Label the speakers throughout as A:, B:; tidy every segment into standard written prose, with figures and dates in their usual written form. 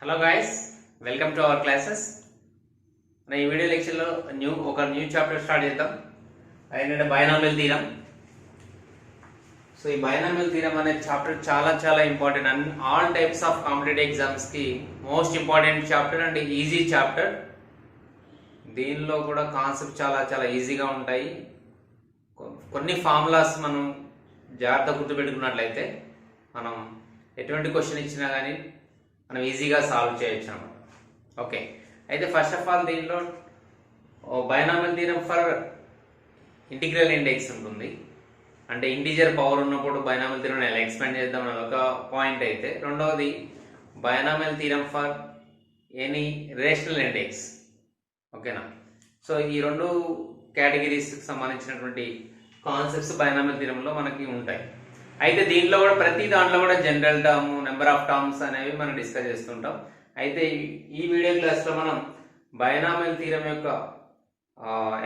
A: Hello guys, welcome to our classes. మన ఈ video లెక్చర్లో న్యూ చాప్టర్ స్టార్ట్ చేద్దాం. అదేంటంటే బైనామియల్ థీరం. సో ఈ బైనామియల్ థీరం అనే చాప్టర్ చాలా important and all types of competitive ఎగ్జామ్స్కి most important chapter and easy chapter. దీనిలో కూడా కాన్సెప్ట్ చాలా ఈజీగా ఉంటాయి. కొన్ని ఫార్ములాస్ మనం జాగ్రత్త గుర్తుపెట్టుకున్నట్లయితే మనం ఎటువంటి క్వశ్చన్ ఇచ్చినా కానీ మనం ఈజీగా సాల్వ్ చేయొచ్చు అన్నమాట. ఓకే, అయితే ఫస్ట్ ఆఫ్ ఆల్ దీనిలో binomial theorem for integral index ఉంటుంది. అంటే ఇంటీజర్ పవర్ ఉన్నప్పుడు బైనామియల్ థీరం ఎలా ఎక్స్పాండ్ చేద్దాం అనే ఒక పాయింట్ అయితే, రెండవది binomial theorem for any rational index. ఓకేనా? సో ఈ రెండు కేటగిరీస్కి సంబంధించినటువంటి కాన్సెప్ట్స్ బైనామియల్ థీరంలో మనకి ఉంటాయి. అయితే దీంట్లో కూడా ప్రతి దాంట్లో కూడా general term, number of terms అనేవి మనం డిస్కస్ చేస్తుంటాం. అయితే ఈ వీడియో క్లాస్లో మనం బైనామియల్ థీరం యొక్క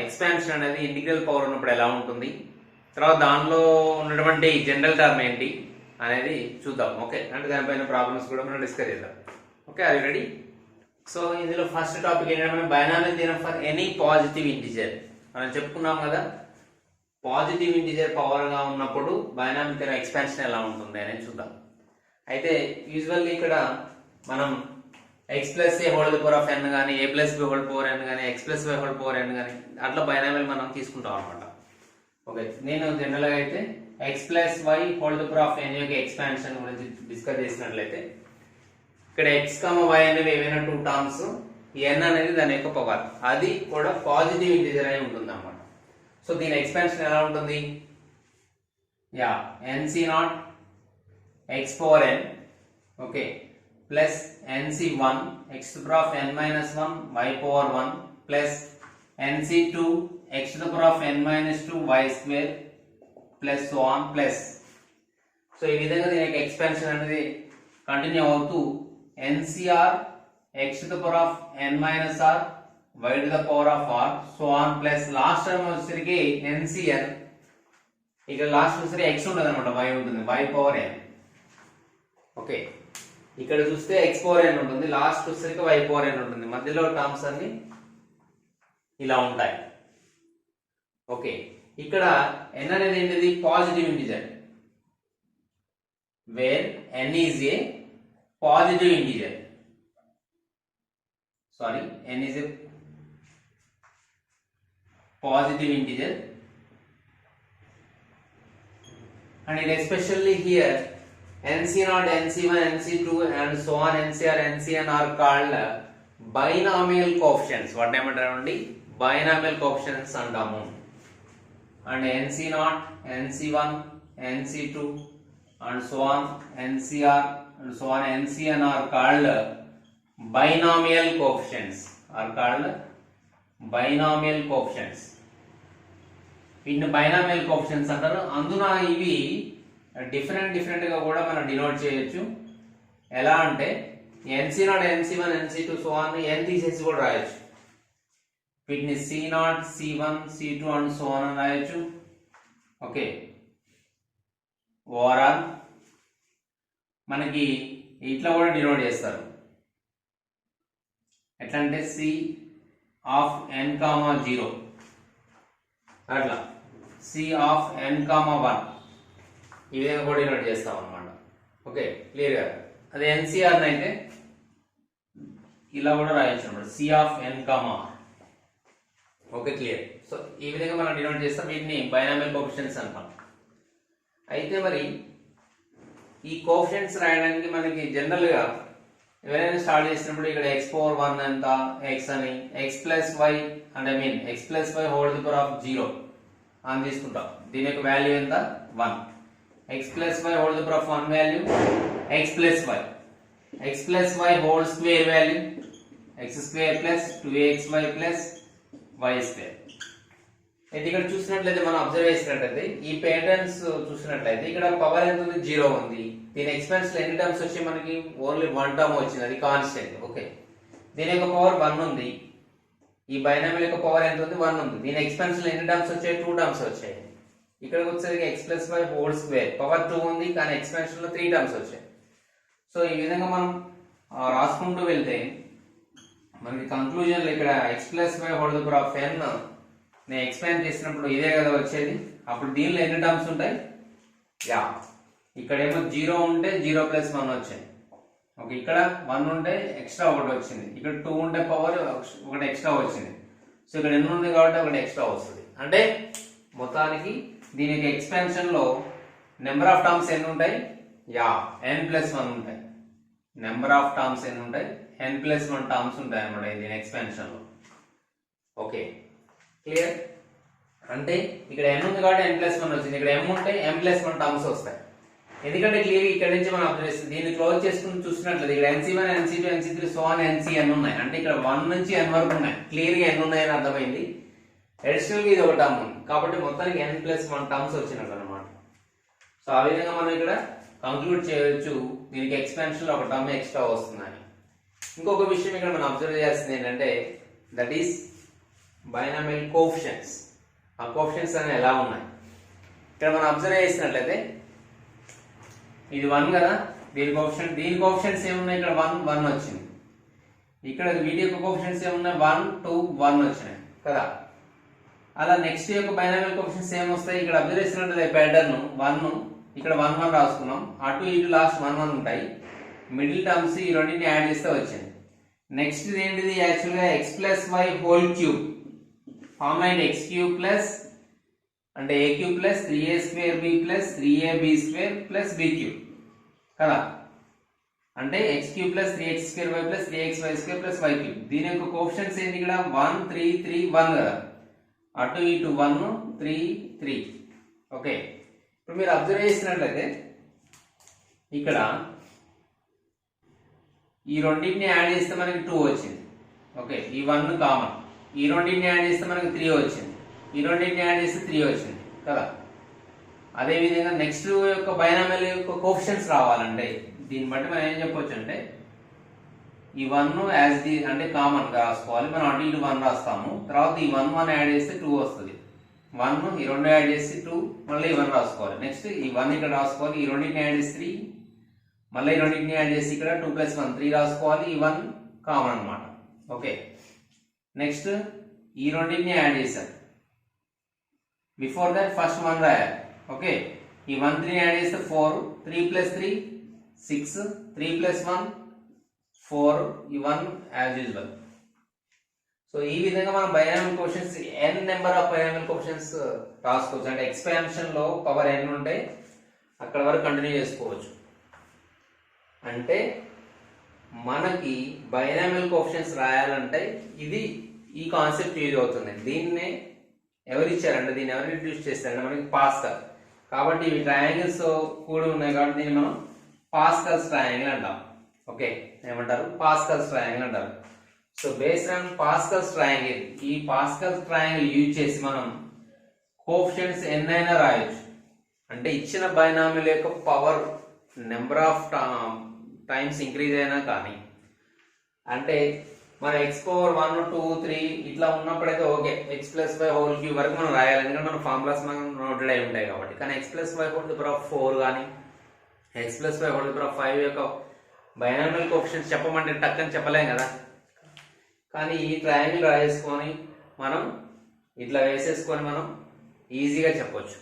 A: ఎక్స్పాన్షన్ అనేది ఇంటిగ్రల్ పవర్ ఉన్నప్పుడు ఎలా ఉంటుంది, తర్వాత దానిలో ఉన్నటువంటి జనరల్ టర్మ్ ఏంటి అనేది చూద్దాం. ఓకే, అంటే దానిపైన ప్రాబ్లమ్స్ కూడా మనం డిస్కస్ చేద్దాం. ఓకే, అది రెడీ? సో ఇందులో ఫస్ట్ టాపిక్ ఏంటంటే binomial theorem for any positive integer. మనం చెప్పుకున్నాం కదా, పాజిటివ్ ఇంటిజర్ పవర్ గా ఉన్నప్పుడు బైనామియల్ థీరం ఎక్స్పాన్షన్ ఎలా ఉంటుంది అనేది చూద్దాం. అయితే యూజువల్లీ ఇక్కడ మనం x plus a whole power of n కానీ a plus b whole power n కానీ x plus y whole power n కానీ అట్లా బైనామియల్ మనం తీసుకుంటాం అనమాట. ఓకే, నేను జనరల్ గా అయితే x plus y whole power of n యొక్క ఎక్స్పాన్షన్ గురించి డిస్కస్ చేసినట్లయితే ఇక్కడ x y అనేవి ఏవైనా టూ టర్మ్స్, n అనేది దాని యొక్క పవర్, అది కూడా పాజిటివ్ ఇంటిజర్ అయి ఉంటుంది అన్నమాట. సో దీని ఎక్స్పాన్షన్ ఎలా ఉంటుంది? nc0 x power n, okay, plus nc1 x to the power of n minus 1 y power 1 plus nc2 x to the power of n minus 2 y square plus so on plus. So ఈ విధంగా దీని యొక్క expansion అనేది continue అవుతూ ncr x to the power of n minus r y to the power of r so on plus last term వచ్చేసరికి ncn, ఇక్కడ last వచ్చేసరికి x ఉండదు అనమాట, y ఉంటుంది, y పవర్ n. ఓకే, ఇక్కడ చూస్తే x పవర్ n ఉంటుంది, last వచ్చేసరికి y పవర్ n ఉంటుంది, మధ్యలో టర్మ్స్ అన్ని ఇలా ఉంటాయి. ఓకే, ఇక్కడ n అనేది ఏంటిది? Positive integer, where n is a positive integer. Sorry, n is a positive integer, and it especially here nc0, nc1, nc2 and so on ncr, ncn are called binomial coefficients. What ఏమంటారండి? binomial coefficients అంటాము. and nc0, nc1, nc2 and so on ncr and so on ncn are called binomial coefficients. వీటిని binomial coefficients అంటారు. అందున ఇవి different గా కూడా మనం denote చేయొచ్చు. ఎలా అంటే nc0, nc1, nc2 so on n తీసేసి కూడా రాయొచ్చు. వీటిని c0, c1, c2 and so on అని రాయొచ్చు. ఓకే, ఓవరాల్ మనకి ఇట్లా కూడా డినోట్ చేస్తారు. ఎట్లా అంటే c ఆఫ్ n, 0 అట్లా c ఆఫ్ n, 1 ఈ విధంగా కూడా డినోట్ చేస్తాం అన్నమాట. ఓకే, క్లియర్ గా అదే ఎన్సిఆర్ అయితే ఇలా కూడా రాయొచ్చు అన్నమాట, c of n, r. Okay, clear. So ఈ విధంగా మనం డినోట్ చేస్తాం, వీటిని బైనామియల్ కోఎఫిషియంట్స్ అంటాం. అయితే మరి ఈ కోఎఫిషియంట్స్ రాయడానికి మనకి జనరల్ గా ఎవరైనా స్టార్ట్ చేసినప్పుడు ఇక్కడ x పవర్ 1 ఎంత x అని, x ప్లస్ y అంటే x plus y whole the power of 0 అని తీసుకుంటాం. దీని యొక్క వాల్యూ ఎంత? 1. x plus y whole the power of 1 value x plus y, x plus y whole square value x square plus 2xy plus y square. అయితే ఇక్కడ చూసినట్లయితే మనం observe చేసినట్లయితే ఈ ప్యాటర్న్స్ చూసినట్లయితే ఇక్కడ పవర్ ఎంత ఉంది? 0 ఉంది. దీని ఎక్స్పాన్షన్ ఎన్ని టర్మ్స్ వచ్చాయి? మనకి ఓన్లీ 1 టర్మ్ వచ్చింది, అది కాన్స్టెంట్. ఓకే, దీని యొక్క పవర్ 1 ఉంది. ఈ బైనామియల్ యొక్క పవర్ ఎంత ఉంది? 1 ఉంది. దీని ఎక్స్పాన్షన్ ఎన్ని టర్మ్స్ వచ్చాయి? 2 టర్మ్స్ వచ్చాయి. ఇక్కడ వచ్చేసరికి x plus y whole square power 2 ఉంది, కానీ ఎక్స్పాన్షన్ లో 3 టర్మ్స్ వచ్చాయి. సో ఈ విధంగా మనం రాసుకుంటూ వెళ్తే మనకి కంక్లూజన్లో ఇక్కడ x plus y whole the power of n నేను ఎక్స్పాండ్ చేసినప్పుడు ఇదే కదా వచ్చేది. అప్పుడు దీనిలో ఎన్ని టర్మ్స్ ఉంటాయి? యా, ఇక్కడేమో 0 ఉంటే 0 ప్లస్ 1 వచ్చాయి. ఓకే, ఇక్కడ 1 ఉంటే ఎక్స్ట్రా ఒకటి వచ్చింది. ఇక్కడ 2 ఉంటే పవర్ ఒకటి ఎక్స్ట్రా వచ్చింది. సో ఇక్కడ n ఉంది కాబట్టి ఒకటి ఎక్స్ట్రా వస్తుంది. అంటే మొత్తానికి దీనికి ఎక్స్పాన్షన్ లో నెంబర్ ఆఫ్ టర్మ్స్ ఎన్ని ఉంటాయి? యా, n ప్లస్ 1 ఉంటాయి. నెంబర్ ఆఫ్ టర్మ్స్ ఎన్ని ఉంటాయి? n ప్లస్ 1 టర్మ్స్ ఉంటాయి అన్నమాట దీని ఎక్స్పాన్షన్ లో. Okay, clear? అంటే ఇక్కడ n ఉంది కాబట్టి n ప్లస్ 1 వచ్చింది. ఇక్కడ m ఉంటే m ప్లస్ 1 టర్మ్స్ వస్తాయి. ఎందుకంటే క్లియర్ ఇక్కడ నుంచి మనం అబ్జర్వ్ చేస్తాం. దీన్ని క్లోజ్ చేసుకుని చూసినట్లయితే ఇక్కడ NC1 NC2 NC3 so on NCN ఉన్నాయి. అంటే ఇక్కడ 1 నుంచి n వరకు ఉన్నాయి. క్లియర్ గా n ఉన్నాయని అర్థమైంది. అడిషనల్ గా ఇది ఒక టర్మ్ ఉంది కాబట్టి మొత్తానికి n ప్లస్ 1 టర్మ్స్ వచ్చినట్టు అనమాట. సో ఆ విధంగా మనం ఇక్కడ కంక్లూడ్ చేయొచ్చు దీనికి ఎక్స్పాన్షన్ లో ఒక టర్మ్ ఎక్స్ట్రా వస్తుందని. ఇంకొక విషయం ఇక్కడ మనం అబ్జర్వ్ చేస్తుంది ఏంటంటే దట్ ఈస్ బైనామియల్ కోఎఫిషియెంట్స్. ఆ కోఎఫిషియెంట్స్ అనేవి ఎలా ఉన్నాయి ఇక్కడ మనం అబ్జర్వ్ చేసినట్లయితే ఇది 1 కదా, దీని కోఎఫిషియెంట్స్ ఏమున్నాయి? ఇక్కడ 1 వచ్చింది. ఇక్కడ వీటి యొక్క కోఎఫిషియెంట్స్ ఏమున్నాయి? 1 2 1 వచ్చినాయి కదా. అలా నెక్స్ట్ యొక్క బైనామియల్ కోఎఫిషియెంట్స్ ఏమొస్తాయి? ఇక్కడ అబ్జర్వ్ చేసినట్లయితే ప్యాటర్న్ 1 ఇక్కడ 1 1 రాసుకున్నాం. అటు ఇటు లాస్ట్ 1 1 ఉంటాయి. మిడిల్ టర్మ్స్ ఈ రెండింటిని యాడ్ చేస్తే వచ్చింది. నెక్స్ట్ ఏంటిది? యాక్చువల్ గా x plus y whole cube formula ఏంటి? x క్యూబ్ ప్లస్ అంటే a cube plus 3a square b plus 3ab square plus b cube కదా. అంటే x cube plus 3x square y plus 3xy square plus y cube. దీని యొక్క coefficients ఏంటి? ఇక్కడ 1 3 3 1 కదా. అటు ఇటు 1 3 3. ఓకే, ఇప్పుడు మీరు అబ్జర్వ్ చేసినట్లయితే ఇక్కడ ఈ రెండింటిని యాడ్ చేస్తే మనకి 2 వచ్చింది. ఓకే, ఈ 1 కామన్. ఈ రెండింటిని యాడ్ చేస్తే మనకి 3 వచ్చింది. ఈ రెండింటిని యాడ్ చేస్తే 3 వచ్చింది కదా. అదే విధంగా నెక్స్ట్ యొక్క బైనామియల్ యొక్క కోఎఫిషియెంట్స్ రావాలంటే దీన్ని బట్టి మనం ఏం చెప్పొచ్చు అంటే ఈ 1 యాజ్ ది అంటే కామన్ గా రాసుకోవాలి. మనం అటు ఇటు 1 రాస్తాము. తర్వాత ఈ 1 1 యాడ్ చేస్తే 2 వస్తుంది. 1 ఈ 2 యాడ్ చేసి 2 మళ్ళీ ఈ 1 రాసుకోవాలి. నెక్స్ట్ ఈ 1 ఇక్కడ రాసుకోవాలి. ఈ రెండింటిని యాడ్ చేసి 3 మళ్ళీ ఈ రెండింటిని యాడ్ చేసి ఇక్కడ 2 ప్లస్ 1 3 రాసుకోవాలి. ఈ 1 కామన్ అన్నమాట. ఓకే, నెక్స్ట్ ఈ రెండింటిని యాడ్ చేశారు. బిఫోర్ దట్ ఫస్ట్ 1 రాయాలి. ఓకే, ఈ 1 3 యాడ్ చేస్తే 4 3 ప్లస్ 3 6 3 ప్లస్ 1 4 ఈ 1 యాజ్ యూజువల్. సో ఈ విధంగా మనం binomial coefficients n number of binomial coefficients రాసుకోవచ్చు. అంటే ఎక్స్పాన్షన్ లో పవర్ n ఉంటే అక్కడ వరకు కంటిన్యూ చేసుకోవచ్చు. అంటే మనకి బైనామియల్ కోఎఫిషియెంట్స్ రాయాలంటే ఇది ఈ కాన్సెప్ట్ యూజ్ అవుతుంది. దీన్నే ఎవరు ఇచ్చారంటే దీన్ని ఎవరు ఇంట్రడ్యూస్ చేస్తారంటే మనకి పాస్కల్. కాబట్టి ఇవి ట్రయాంగిల్స్ కూడి ఉన్నాయి కాబట్టి దీన్ని మనం పాస్కల్స్ ట్రయాంగిల్ అంటాం. ఓకే, ఏమంటారు? పాస్కల్స్ ట్రయాంగిల్ అంటారు. So based on Pascal's triangle, ఈ పాస్కల్స్ ట్రయాంగిల్ యూజ్ చేసి మనం కోఎఫిషియెంట్స్ ఎన్నైనా రాయొచ్చు. అంటే ఇచ్చిన బైనామియల్ యొక్క power number of times increase అయినా కానీ అంటే మన x పవర్ 1 2 3 ఇట్లా ఉన్నప్పుడైతే okay x plus y whole cube వరకు మనం రాయాలి. ఎందుకంటే మన ఫార్ములాస్ మనం నోటెడ్ అయి ఉంటాయి కాబట్టి. కానీ x plus y whole the power of 4 కానీ x plus y whole the power of 5 యొక్క బైనామియల్ కోఎఫిషియెంట్స్ చెప్పమంటే టక్కని చెప్పలేం కదా. కానీ ఈ ట్రయాంగిల్ రాసేసుకొని మనం ఇట్లా వేసేసుకొని మనం ఈజీగా చెప్పొచ్చు.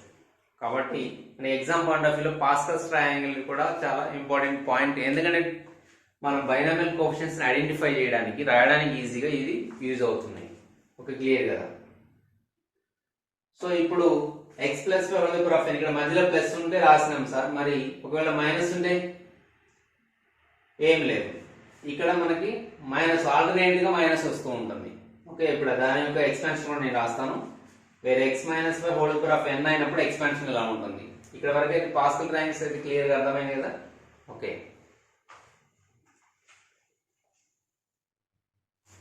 A: కాబట్టి మన ఎగ్జామ్ పాయింట్ ఆఫ్ వ్యూలో పాస్కల్స్ ట్రయాంగిల్ కూడా చాలా ఇంపార్టెంట్ పాయింట్. ఎందుకంటే మనం బైనామియల్ కోఎఫిషియెంట్స్ ని ఐడెంటిఫై చేయడానికి రాయడానికి ఈజీగా ఇది యూజ్ అవుతుంది. ఓకే, క్లియర్ కదా. సో ఇప్పుడు x plus y whole power of n ఇక్కడ మధ్యలో ప్లస్ ఉంటే రాసినాం సార్. మరి ఒకవేళ మైనస్ ఉంటే ఏం లేదు. ఇక్కడ మనకి మైనస్ ఆల్టర్నేట్ గా మైనస్ వస్తూ ఉంటుంది. ఓకే, ఇప్పుడు దాని యొక్క ఎక్స్పాన్షన్ కూడా నేను రాస్తాను. వేరే x minus y whole power of n అయినప్పుడు ఎక్స్పాన్షన్ ఇలా ఉంటుంది. ఇక్కడ వరకు అయితే పాస్కల్ ట్రయాంగిల్స్ అయితే క్లియర్ గా అర్థమైంది కదా. ఓకే,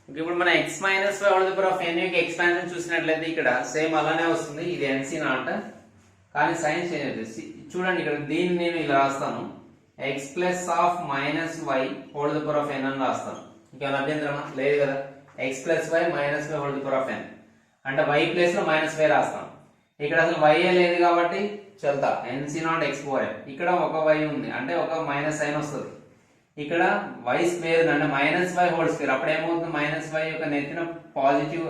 A: ఇప్పుడు మన x minus y whole power of n యొక్క ఎక్స్పాన్షన్ చూసినట్లయితే ఇక్కడ సేమ్ అలానే వస్తుంది. ఇది NC నాట్, కానీ సైన్ చేంజ్ అవుతుంది. చూడండి ఇక్కడ దీన్ని నేను ఇలా రాస్తాను. x plus of minus y whole power of n అని రాస్తాను. ఇంకేమైనా అభ్యంతరమా? లేదు కదా. x plus y minus y whole power of n అంటే y ప్లేస్ లో మైనస్ వై రాస్తాం. ఇక్కడ అసలు y లేదు కాబట్టి చల్తా NC not x power n. ఇక్కడ ఒక y ఉంది అంటే ఒక మైనస్ సైన్ వస్తుంది. ఇక్కడ y స్క్వేర్ అంటే -y² అప్పుడు ఏమవుతుంది, -y యొక్క నెత్తిన పాజిటివ్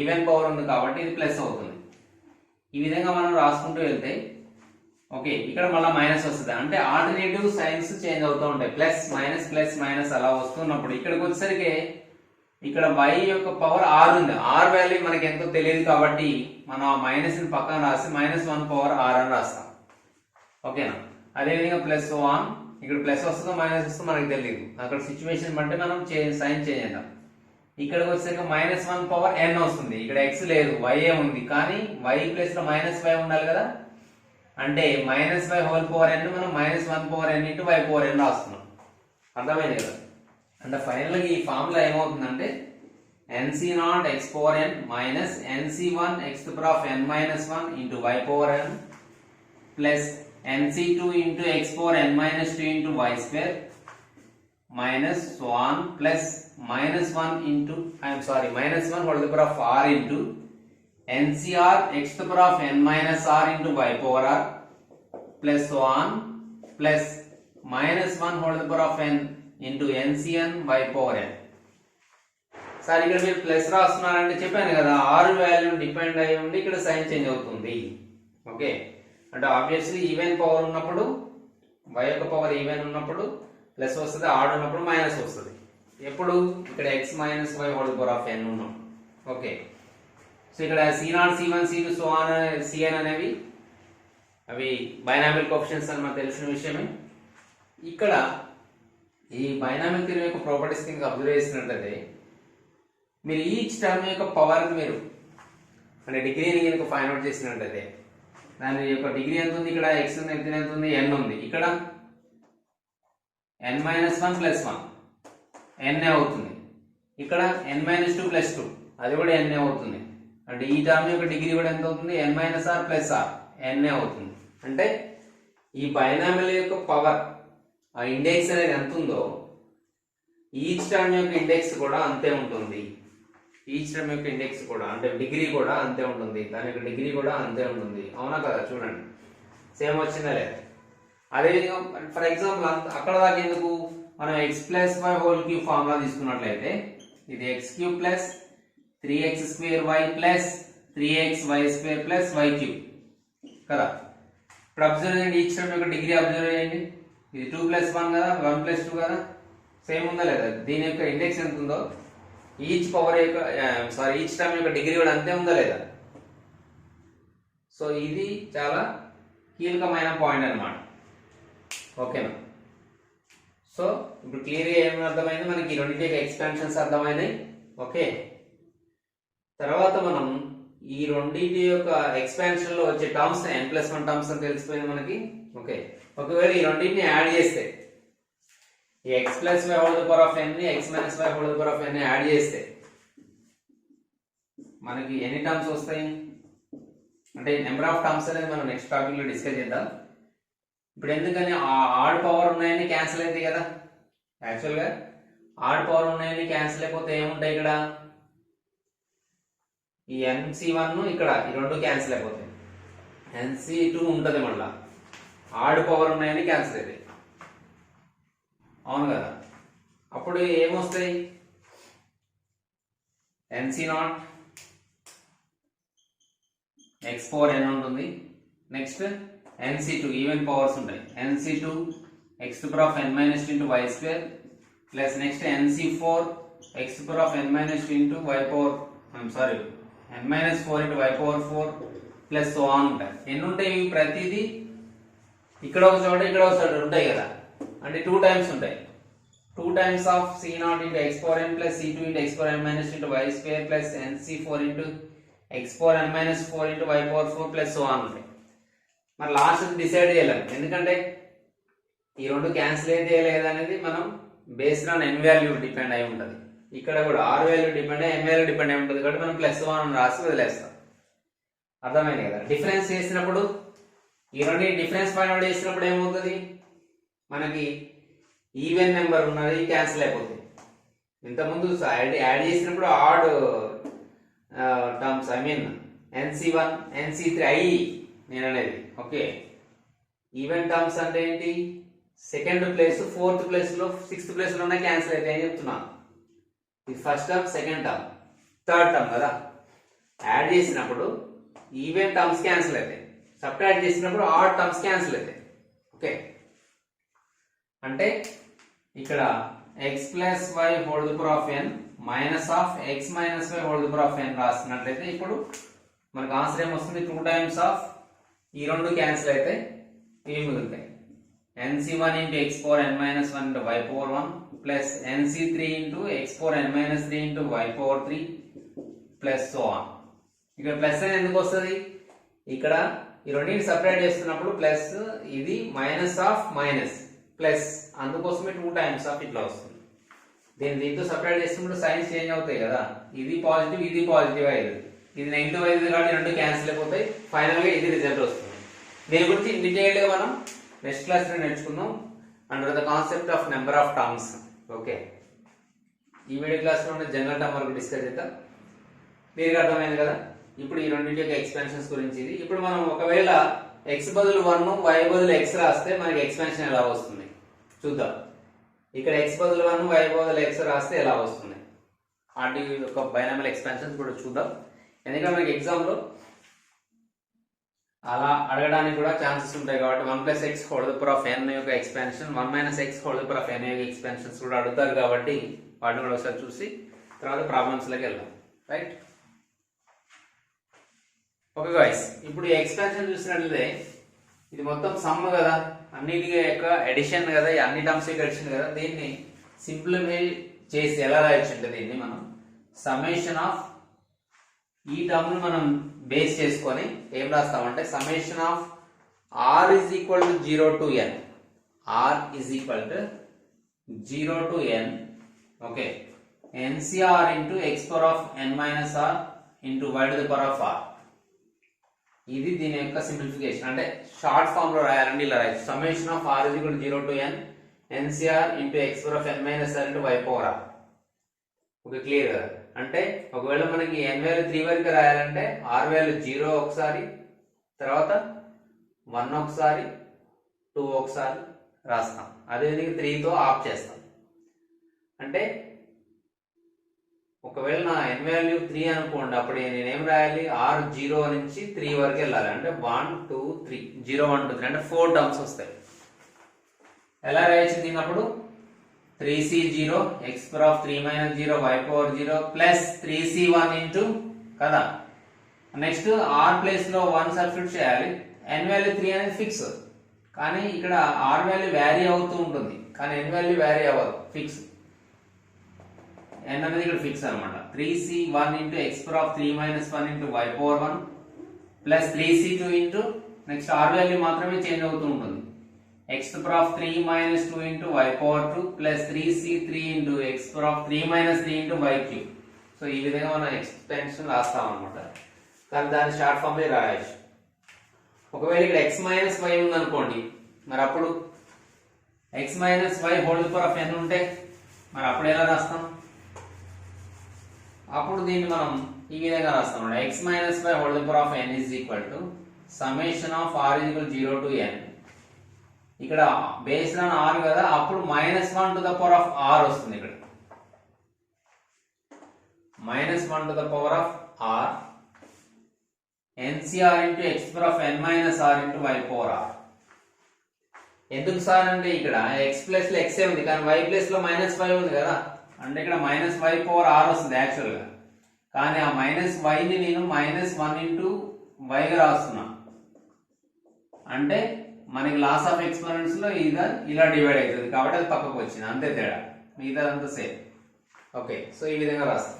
A: ఈవెన్ పవర్ ఉంది కాబట్టి ఇది ప్లస్ అవుతుంది. ఈ విధంగా మనం రాసుకుంటూ వెళ్తే ఓకే ఇక్కడ మళ్ళీ మైనస్ వస్తుంది. అంటే ఆల్టర్నేటివ్ సైన్స్ చేంజ్ అవుతూ ఉంటాయి. ప్లస్ మైనస్ అలా వస్తున్నప్పుడు ఇక్కడికి వచ్చేసరికి ఇక్కడ y యొక్క పవర్ r ఉంది. r వాల్యూ మనకి ఎంతో తెలియదు కాబట్టి మనం ఆ మైనస్ ని పక్కన రాసి -1 పవర్ r అని రాస్తాం. ఓకేనా? అదేవిధంగా +1 ఇక్కడ ప్లస్ వస్తుందో మైనస్ వస్తుందో మనకు తెలియదు. అక్కడ సిచ్యువేషన్ బట్టి మనం సైన్ చేంజ్ చేద్దాం. ఇక్కడికి వచ్చేసరికి -1 పవర్ n వస్తుంది. ఇక్కడ x లేదు, y ఉంది. కానీ y ప్లేస్ లో -y ఉండాలి కదా. అంటే -y హోల్ పవర్ n మనం -1 power n into y power n రాస్తున్నాం. అర్థమైంది కదా? అంటే ఫైనల్ గా ఈ ఫార్ములా ఏమవుతుందంటే nc0 x power n minus nc1 x to power of n minus 1 into y power n plus nc2 into x power n minus 2 into y square minus 1 plus -1 into -1 whole to power of r into ncr x to the power of n minus r into y power r plus 1 plus -1 whole to the power of n into ncn y power n. Sir ఇక్కడ మీరు plus రాస్తున్నారంటే చెప్పాను కదా r value depend అయ్యి ఉండి ఇక్కడ sign change అవుతుంది. Okay అంటే obviously even power ఉన్నప్పుడు y యొక్క పవర్ ఈవెన్ ఉన్నప్పుడు ప్లస్ వస్తుంది, ఆడ్ ఉన్నప్పుడు మైనస్ వస్తుంది. ఎప్పుడు ఇక్కడ x minus y whole to the power of n ఉన్నాం. ఓకే సో ఇక్కడ c0 c1 c2 so on cn అనేవి అవి బైనామియల్ కోఎఫిషియెంట్స్ అని మనకు తెలిసిన విషయమే. ఇక్కడ ఈ బైనామియల్ థియరీ యొక్క ప్రాపర్టీస్ కింద అబ్జర్వ్ చేసినట్లయితే మీరు ఈచ్ టర్మ్ యొక్క పవర్ మీరు అంటే డిగ్రీని కనుక ఫైండ్ అవుట్ చేసినట్లయితే దాని యొక్క డిగ్రీ ఎంత ఉంది, ఇక్కడ x ఉంది, ఎంత ఉంది, n ఉంది. ఇక్కడ n - 1 + 1 n అవుతుంది. ఇక్కడ n - 2 + 2 అది కూడా n అవుతుంది. అంటే ఈ టర్మ్ యొక్క డిగ్రీ కూడా ఎంత అవుతుంది, n - r + r n అవుతుంది. అంటే ఈ బైనామియల్ యొక్క పవర్ ఆ ఇండెక్స్ అనేది ఎంత ఉందో ఈచ్ టర్మ్ యొక్క ఇండెక్స్ కూడా అంతే ఉంటుంది. ఈచ్ టర్మ్ యొక్క ఇండెక్స్ కూడా అంటే డిగ్రీ కూడా అంతే ఉంటుంది. దాని యొక్క డిగ్రీ కూడా అంతే ఉంటుంది. అవునా కదా? చూడండి సేమ్ వచ్చిందా లేదా? అదేవిధంగా ఫర్ ఎగ్జాంపుల్ అక్కడ దాకా ఎందుకు మనం x+y హోల్ క్యూబ్ ఫార్ములా తీసుకున్నట్లయితే ఇది x³ plus 3x² plus 3xy² plus y³ కదా. ఇప్పుడు అబ్జర్వ్ చేయండి, ఈచ్ టర్మ్ యొక్క డిగ్రీ అబ్జర్వ్ చేయండి. ఇది 2 + 1 కదా, 1 + 2 కదా, సేమ్ ఉందా లేదా? దీని యొక్క ఇండెక్స్ ఎంత ఉందో ఈచ్ పవర్ యొక్క ఈచ్ టర్మ్ యొక్క డిగ్రీ కూడా అంతే ఉందా లేదా? సో ఇది చాలా కీలకమైన పాయింట్ అన్నమాట. ఓకేనా? సో ఇప్పుడు క్లియర్గా ఏమి అర్థమైంది మనకి, రెండింటి యొక్క ఎక్స్పాన్షన్స్ అర్థమైనాయి. ఓకే తర్వాత మనం ఈ రెండింటి యొక్క ఎక్స్పాన్షన్ లో వచ్చే టర్మ్స్ n+1 టర్మ్స్ అని తెలిసిపోయింది మనకి. ఓకే ఒకవేళ ఈ రెండింటిని యాడ్ చేస్తే ఈ x+y whole to the power of n ని x - y whole to the power of n ని యాడ్ చేస్తే మనకి ఎన్ని టర్మ్స్ వస్తాయి అంటే నెంబర్ ఆఫ్ టర్మ్స్ అనేది మనం నెక్స్ట్ టాపిక్ లో డిస్కస్ చేద్దాం. ఇప్పుడు ఎందుకని ఆడ్ పవర్ ఉన్నాయని క్యాన్సిల్ అవుతాయి కదా. యాక్చువల్ గా ఆడ్ పవర్ ఉన్నాయని క్యాన్సిల్ అయిపోతే ఏముంటాయి, ఇక్కడ ఈ nc1 ఇక్కడ ఈ రెండు క్యాన్సిల్ అయిపోతాయి, nc2 ఉంటది, మళ్ళా ఆడ్ పవర్ ఉన్నాయని క్యాన్సిల్ అవుతాయి. అవును కదా? అప్పుడు ఏమొస్తాయి, nc0 x పవర్ n ఉంటుంది. నెక్స్ట్ nc2 ఈవెన్ పవర్స్ ఉంటాయి, nc2 x to the power of n - 2 into y² plus next nc4 x to the power of n - 2 into y power n - 4 into y power 4 plus so on ఉంటాయి. ఎన్ని ఉంటాయి ఇవి? ప్రతిదీ ఇక్కడ ఒక చోట ఇక్కడ ఒక చోట ఉంటాయి కదా. అంటే 2 టైమ్స్ ఉంటాయి. 2 times of c0 into x power n plus c2 into x power n - 2 into y square plus nc4 into x power n - 4 into y power 4 plus so on ఉంటాయి. మరి లాస్ట్ డిసైడ్ చేయలేము, ఎందుకంటే ఈ రెండు cancel అయితే లేదనేది మనం based on n value depend అయి ఉంటుంది. ఇక్కడ కూడా r వాల్యూ డిపెండ్ అయ్యి n వాల్యూ డిపెండ్ అయి ఉంటుంది కాబట్టి మనం +1 రాసి వదిలేస్తాం. అర్థమైంది కదా? డిఫరెన్స్ చేసినప్పుడు ఈ రెండు డిఫరెన్స్ ఫైండ్ అవుట్ చేసినప్పుడు ఏమవుతుంది, మనకి ఈవెన్ నెంబర్ ఉన్నది క్యాన్సిల్ అయిపోతుంది. ఇంతకుముందు యాడ్ చేసినప్పుడు ఆడ్ టర్మ్స్ nc1 nc3 నేను అనేది. ఓకే ఈవెన్ టర్మ్స్ అంటే ఏంటి, సెకండ్ ప్లేస్, ఫోర్త్ ప్లేస్ లో, సిక్స్త్ ప్లేస్ లో క్యాన్సిల్ అయితే అని చెప్తున్నాను. ఇది first term, second term, third term కదా. యాడ్ చేసినప్పుడు ఈవెన్ టర్మ్స్ క్యాన్సిల్ అవుతాయి, సబ్ట్రాక్ట్ చేసినప్పుడు ఆడ్ టర్మ్స్ క్యాన్సిల్ అవుతాయి. ఓకే, అంటే ఇక్కడ x plus y whole the power of n minus of x minus y whole the power of n రాస్తున్నట్లయితే ఇప్పుడు మనకు ఆన్సర్ ఏమొస్తుంది, 2 టైమ్స్ ఆఫ్ ఈ రెండు క్యాన్సిల్ అయితే ఇవి మిగులుతాయి. nc1 into x power n minus 1 into y power 1 plus nc3 into x power n minus 3 into y power 3 plus so on. ఇక్కడ ప్లస్ అని ఎందుకు వస్తుంది, ఇక్కడ ఈ రెండింటిని సపరేట్ చేస్తున్నప్పుడు ప్లస్, ఇది మైనస్ ఆఫ్ మైనస్ ప్లస్, అందుకోసమే 2 టైమ్స్ ఆఫ్ ఇట్లా వస్తుంది. దీంతో సపరేట్ చేసినప్పుడు సైన్స్ చేంజ్ అవుతాయి కదా, ఇది పాజిటివ్ ఇది పాజిటివ్ అయ్యేది, ఇది నెగిటివ్ అయ్యేది కాబట్టి రెండు క్యాన్సిల్ అయిపోతాయి, ఫైనల్ గా ఇది రిజల్ట్ వస్తుంది. దీని గురించి డీటెయిల్డ్ గా మనం నెక్స్ట్ క్లాస్ లో నేర్చుకుందాం under the concept of number of terms. Okay, ఈ వీడియో క్లాస్ లో ఉన్న జనరల్ టర్మ్ వరకు డిస్కస్ చేద్దాం. దీనికి అర్థమైంది కదా. ఇప్పుడు ఈ రెండింటి యొక్క ఎక్స్పెన్షన్స్ గురించి ఇది. ఇప్పుడు మనం ఒకవేళ x బదులు 1 y బదులు x రాస్తే మనకి ఎక్స్పెన్షన్ ఎలా వస్తుంది చూద్దాం. ఇక్కడ x బదులు 1 y బదులు x రాస్తే ఎలా వస్తుంది, వాటి యొక్క బైనామియల్ ఎక్స్పెన్షన్స్ కూడా చూద్దాం. ఎందుకంటే మనకి ఎగ్జామ్ లో అలా అడగడానికి కూడా ఛాన్సెస్ ఉంటాయి కాబట్టి 1 plus x whole the power of n యొక్క expansion, 1 minus x whole the power of n యొక్క ఎక్స్పెన్షన్స్ కూడా అడుగుతారు కాబట్టి వాటిని కూడా ఒకసారి చూసి తర్వాత ప్రాబ్లమ్స్ లోకి వెళ్దాం. Right, okay guys. ఇప్పుడు ఈ ఎక్స్పెన్షన్ చూసినట్లయితే ఇది మొత్తం సమ్ కదా, అన్నిటి యొక్క ఎడిషన్ కదా, అన్ని టర్మ్స్ యొక్క ఎడిషన్ కదా. దీన్ని సింప్లిఫై చేసి ఎలా రాయొచ్చు అంటే దీన్ని మనం సమ్మేషన్ ఆఫ్ ఈ టర్మ్ ను మనం బేస్ చేసుకొని ఏం రాస్తామంటే summation of r is equal to 0 to n, r is equal to 0 to n, okay, ncr into x power of n minus r into y to the power of r. ఇది దీని యొక్క simplification. అంటే short form లో రాయాలండి, ఇలా రాయొచ్చు summation of r is equal to 0 to n ncr into x power of n minus r into y power r. Okay, clear కదా. అంటే ఒకవేళ మనకి n వాల్యూ 3 వరకు రాయాలంటే r వాల్యూ 0 ఒకసారి, తర్వాత 1 ఒకసారి, 2 ఒకసారి రాస్తాం. అదేవిధంగా 3తో ఆఫ్ చేస్తాం. అంటే ఒకవేళ నా n వాల్యూ 3 అనుకోండి, అప్పుడు నేనేం రాయాలి, r 0 నుంచి 3 వరకు వెళ్ళాలి. అంటే 1 2 3 0 1 2 3 అంటే 4 టర్మ్స్ వస్తాయి. ఎలా రాయొచ్చు దీన్నప్పుడు 3c0 x power of 3 minus 0 y power 0 plus 3c1 into కదా. నెక్స్ట్ r ప్లేస్ లో 1 సబ్స్టిట్యూట్ చేయాలి. n వాల్యూ 3 అనేది ఫిక్స్, కానీ ఇక్కడ r వాల్యూ వ్యారీ అవుతూ ఉంటుంది, కానీ n వాల్యూ వ్యారీ అవ్వదు, ఫిక్స్. n అనేది ఇక్కడ ఫిక్స్ అన్నమాట. 3c1 into x power of 3 minus 1 into y power 1 plus 3c2 into next r value మాత్రమే చేంజ్ అవుతూ ఉంటుంది, x to the power of 3 minus 2 into y power 2 plus 3c3 into x to the power of 3 minus 3 into y cube. So ఈ విధంగా మనం expansion రాస్తాం అనమాట. కానీ దాన్ని షార్ట్ ఫామ్ లో రాయొచ్చు. ఒకవేళ ఇక్కడ x మైనస్ y ఉంది అనుకోండి, మరి అప్పుడు x minus y whole power of n ఉంటే మరి అప్పుడు ఎలా రాస్తాం, అప్పుడు దీన్ని మనం ఈ విధంగా రాస్తాం. x minus y whole power of n is equal to summation of r is equal to 0 to n. ఇక్కడ బేస్ లైన్ r కదా, అప్పుడు -1 to the power of r వస్తుంది. ఇక్కడ -1 to the power of r ncr into x power of n minus r into y power r. ఎందుకు sir అంటే ఇక్కడ x plus లో x ఉంది, కానీ y ప్లస్ లో -y ఉంది కదా, అంటే ఇక్కడ -y power r వస్తుంది యాక్చువల్ గా. కానీ ఆ -y ని నేను -1 into y గా రాస్తున్నా. అంటే మనకి లాస్ ఆఫ్ ఎక్స్పెరిమెంట్స్ లో ఇలా డివైడ్ అవుతుంది కాబట్టి అది పక్కకు వచ్చింది, అంతే తేడా, మిగతా అంతా సేమ్. ఓకే, సో ఈ విధంగా రాస్తాం.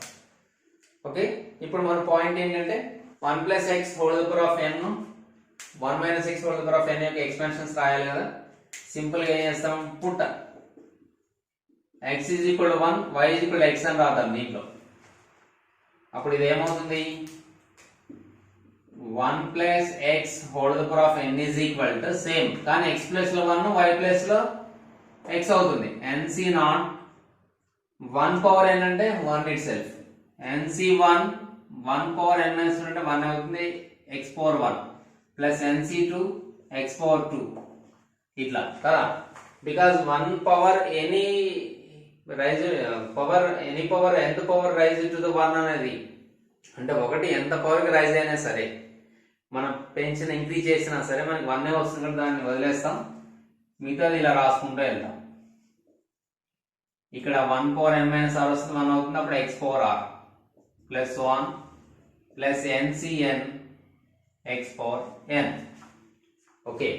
A: ఓకే, ఇప్పుడు మన పాయింట్ ఏంటంటే 1 plus x whole the power of n 1 minus x whole the power of n యొక్క ఎక్స్పెన్షన్స్ రాయాలి కదా. సింపుల్ గా ఏం చేస్తాం, put x is equal to 1 y is equal to x అని రాద్దాం దీంట్లో. అప్పుడు ఇది ఏమవుతుంది, 1 plus x whole the power of n is equal to same, కానీ x ప్లస్ లో 1 y ప్లస్ లో x అవుతుంది. nc0 1 పవర్ n అంటే 1 itself, nc1 1 power n minus 2 అంటే 1 అవుతుంది, x power 1 plus nc2 x power 2 ఇట్లా కదా. Because one power any raise power any power ఎంత power raise to the one అనేది అంటే ఒకటి ఎంత పవర్కి రైజ్ అయినా సరే మనం పెంచిన ఇంక్రీజ్ చేసినా సరే మనకి వన్నే వస్తుంది కదా, దాన్ని వదిలేస్తాం, మిగతాది ఇలా రాసుకుంటూ వెళ్తాం. ఇక్కడ 1 పవర్ n మైనస్ ఆర్ వస్తుంది, 1 అవుతుంది, అప్పుడు x power r plus 1 plus NCN x power n. Okay,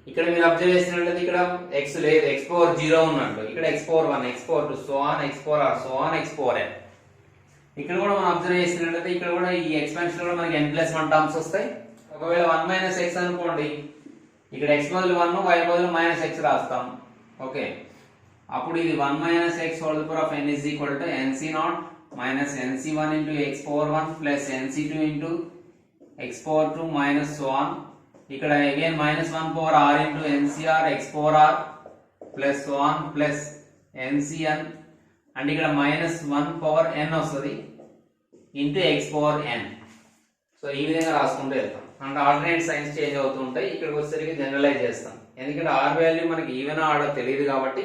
A: ఇక్కడ మీరు అబ్జర్వ్ చేసినట్లయితే ఇక్కడ x లేదు, x పవర్ 0 ఉన్నట్టు, ఇక్కడ x power 1, x power 2, so on, x power r, so on, x power n. ఇక్కడ కూడా మనం అబ్జర్వ్ చేసినట్లయితే ఇక్కడ కూడా ఈ ఎక్స్పాన్షన్ కూడా మనకి n+1 టర్మ్స్ వస్తాయి. ఒకవేళ 1 మైనస్ x అనుకోండి, ఇక్కడ x బదులు 1, y బదులు మైనస్ x రాస్తాం. ఓకే, అప్పుడు ఇది 1 minus x whole power of n is equal to nc0 minus nc1 into x power 1 plus nc2 into x power 2 minus so on. ఇక్కడ again minus 1 power r into ncr x power r plus so on plus ncn and ఇక్కడ minus 1 power n వస్తుంది into x power n. So ఈ విధంగా రాసుకుంటూ వెళ్తాం. And alternate signs change అవుతూ ఉంటాయి. ఇక్కడికి వచ్చేసరికి జనరలైజ్ చేస్తాం, ఎందుకంటే r వాల్యూ మనకి ఈవెన్ ఆర్డర్ తెలియదు కాబట్టి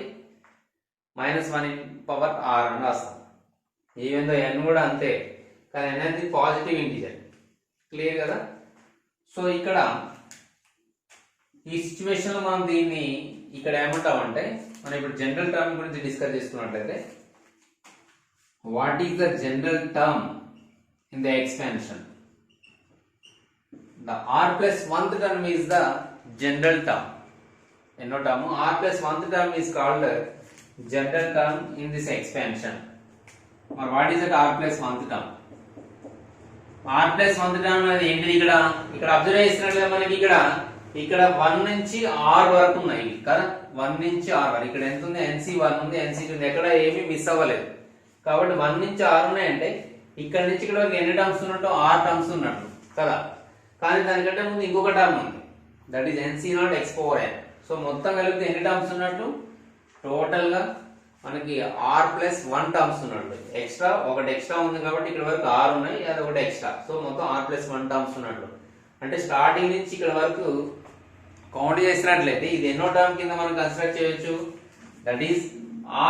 A: మైనస్ 1 పవర్ r అని రాస్తాం. ఈవెన్ దో n కూడా అంతే, కానీ n అనేది పాజిటివ్ ఇంటిజర్. క్లియర్ కదా? సో ఇక్కడ ఈ సిచ్యువేషన్ లో మనం దీన్ని ఇక్కడ ఏమంటామంటే, మనం ఇప్పుడు జనరల్ టర్మ్ గురించి డిస్కస్ చేసుకున్నట్లయితే, what is the general term in the expansion? The r plus 1th term is the general term. ఎన్నో term? r plus 1th term is called general term in this expansion. Or what is that r plus 1th term? r plus 1th term అనేది ఏంటిది? ఇక్కడ observe చేసినట్లయితే మనకి ఇక్కడ 1 నుంచి r వరకు ఉన్నాయి కదా, 1 నుంచి r వరకు. ఇక్కడ ఎంత ఉంది? nc1 ఉంది, nc2 ఉంది, ఎక్కడ ఏమీ మిస్ అవ్వలేదు. కాబట్టి 1 నుంచి r ఉన్నాయంటే ఇక్కడ నుంచి ఇక్కడ వరకు ఎన్ని టర్మ్స్ ఉన్నట్టు? r టర్మ్స్ ఉన్నట్టు కదా. కానీ దానికంటే ముందు ఇంకొక టర్మ్ ఉంది, that is nc0 x power n. So మొత్తం కలిపితే ఎన్ని టర్మ్స్ ఉన్నట్టు? టోటల్ గా మనకి r ప్లస్ 1 టర్మ్స్ ఉన్నట్టు. ఒకటి ఎక్స్ట్రా ఉంది కాబట్టి ఇక్కడ వరకు r ఉన్నాయి, అది ఒకటి ఎక్స్ట్రా. సో మొత్తం r ప్లస్ 1 టర్మ్స్ ఉన్నట్టు. అంటే స్టార్టింగ్ నుంచి ఇక్కడ వరకు కౌంట్ చేసినట్లయితే ఇది ఎన్నో టర్మ్ కింద మనం కన్స్ట్రక్ట్ చేయొచ్చు? That is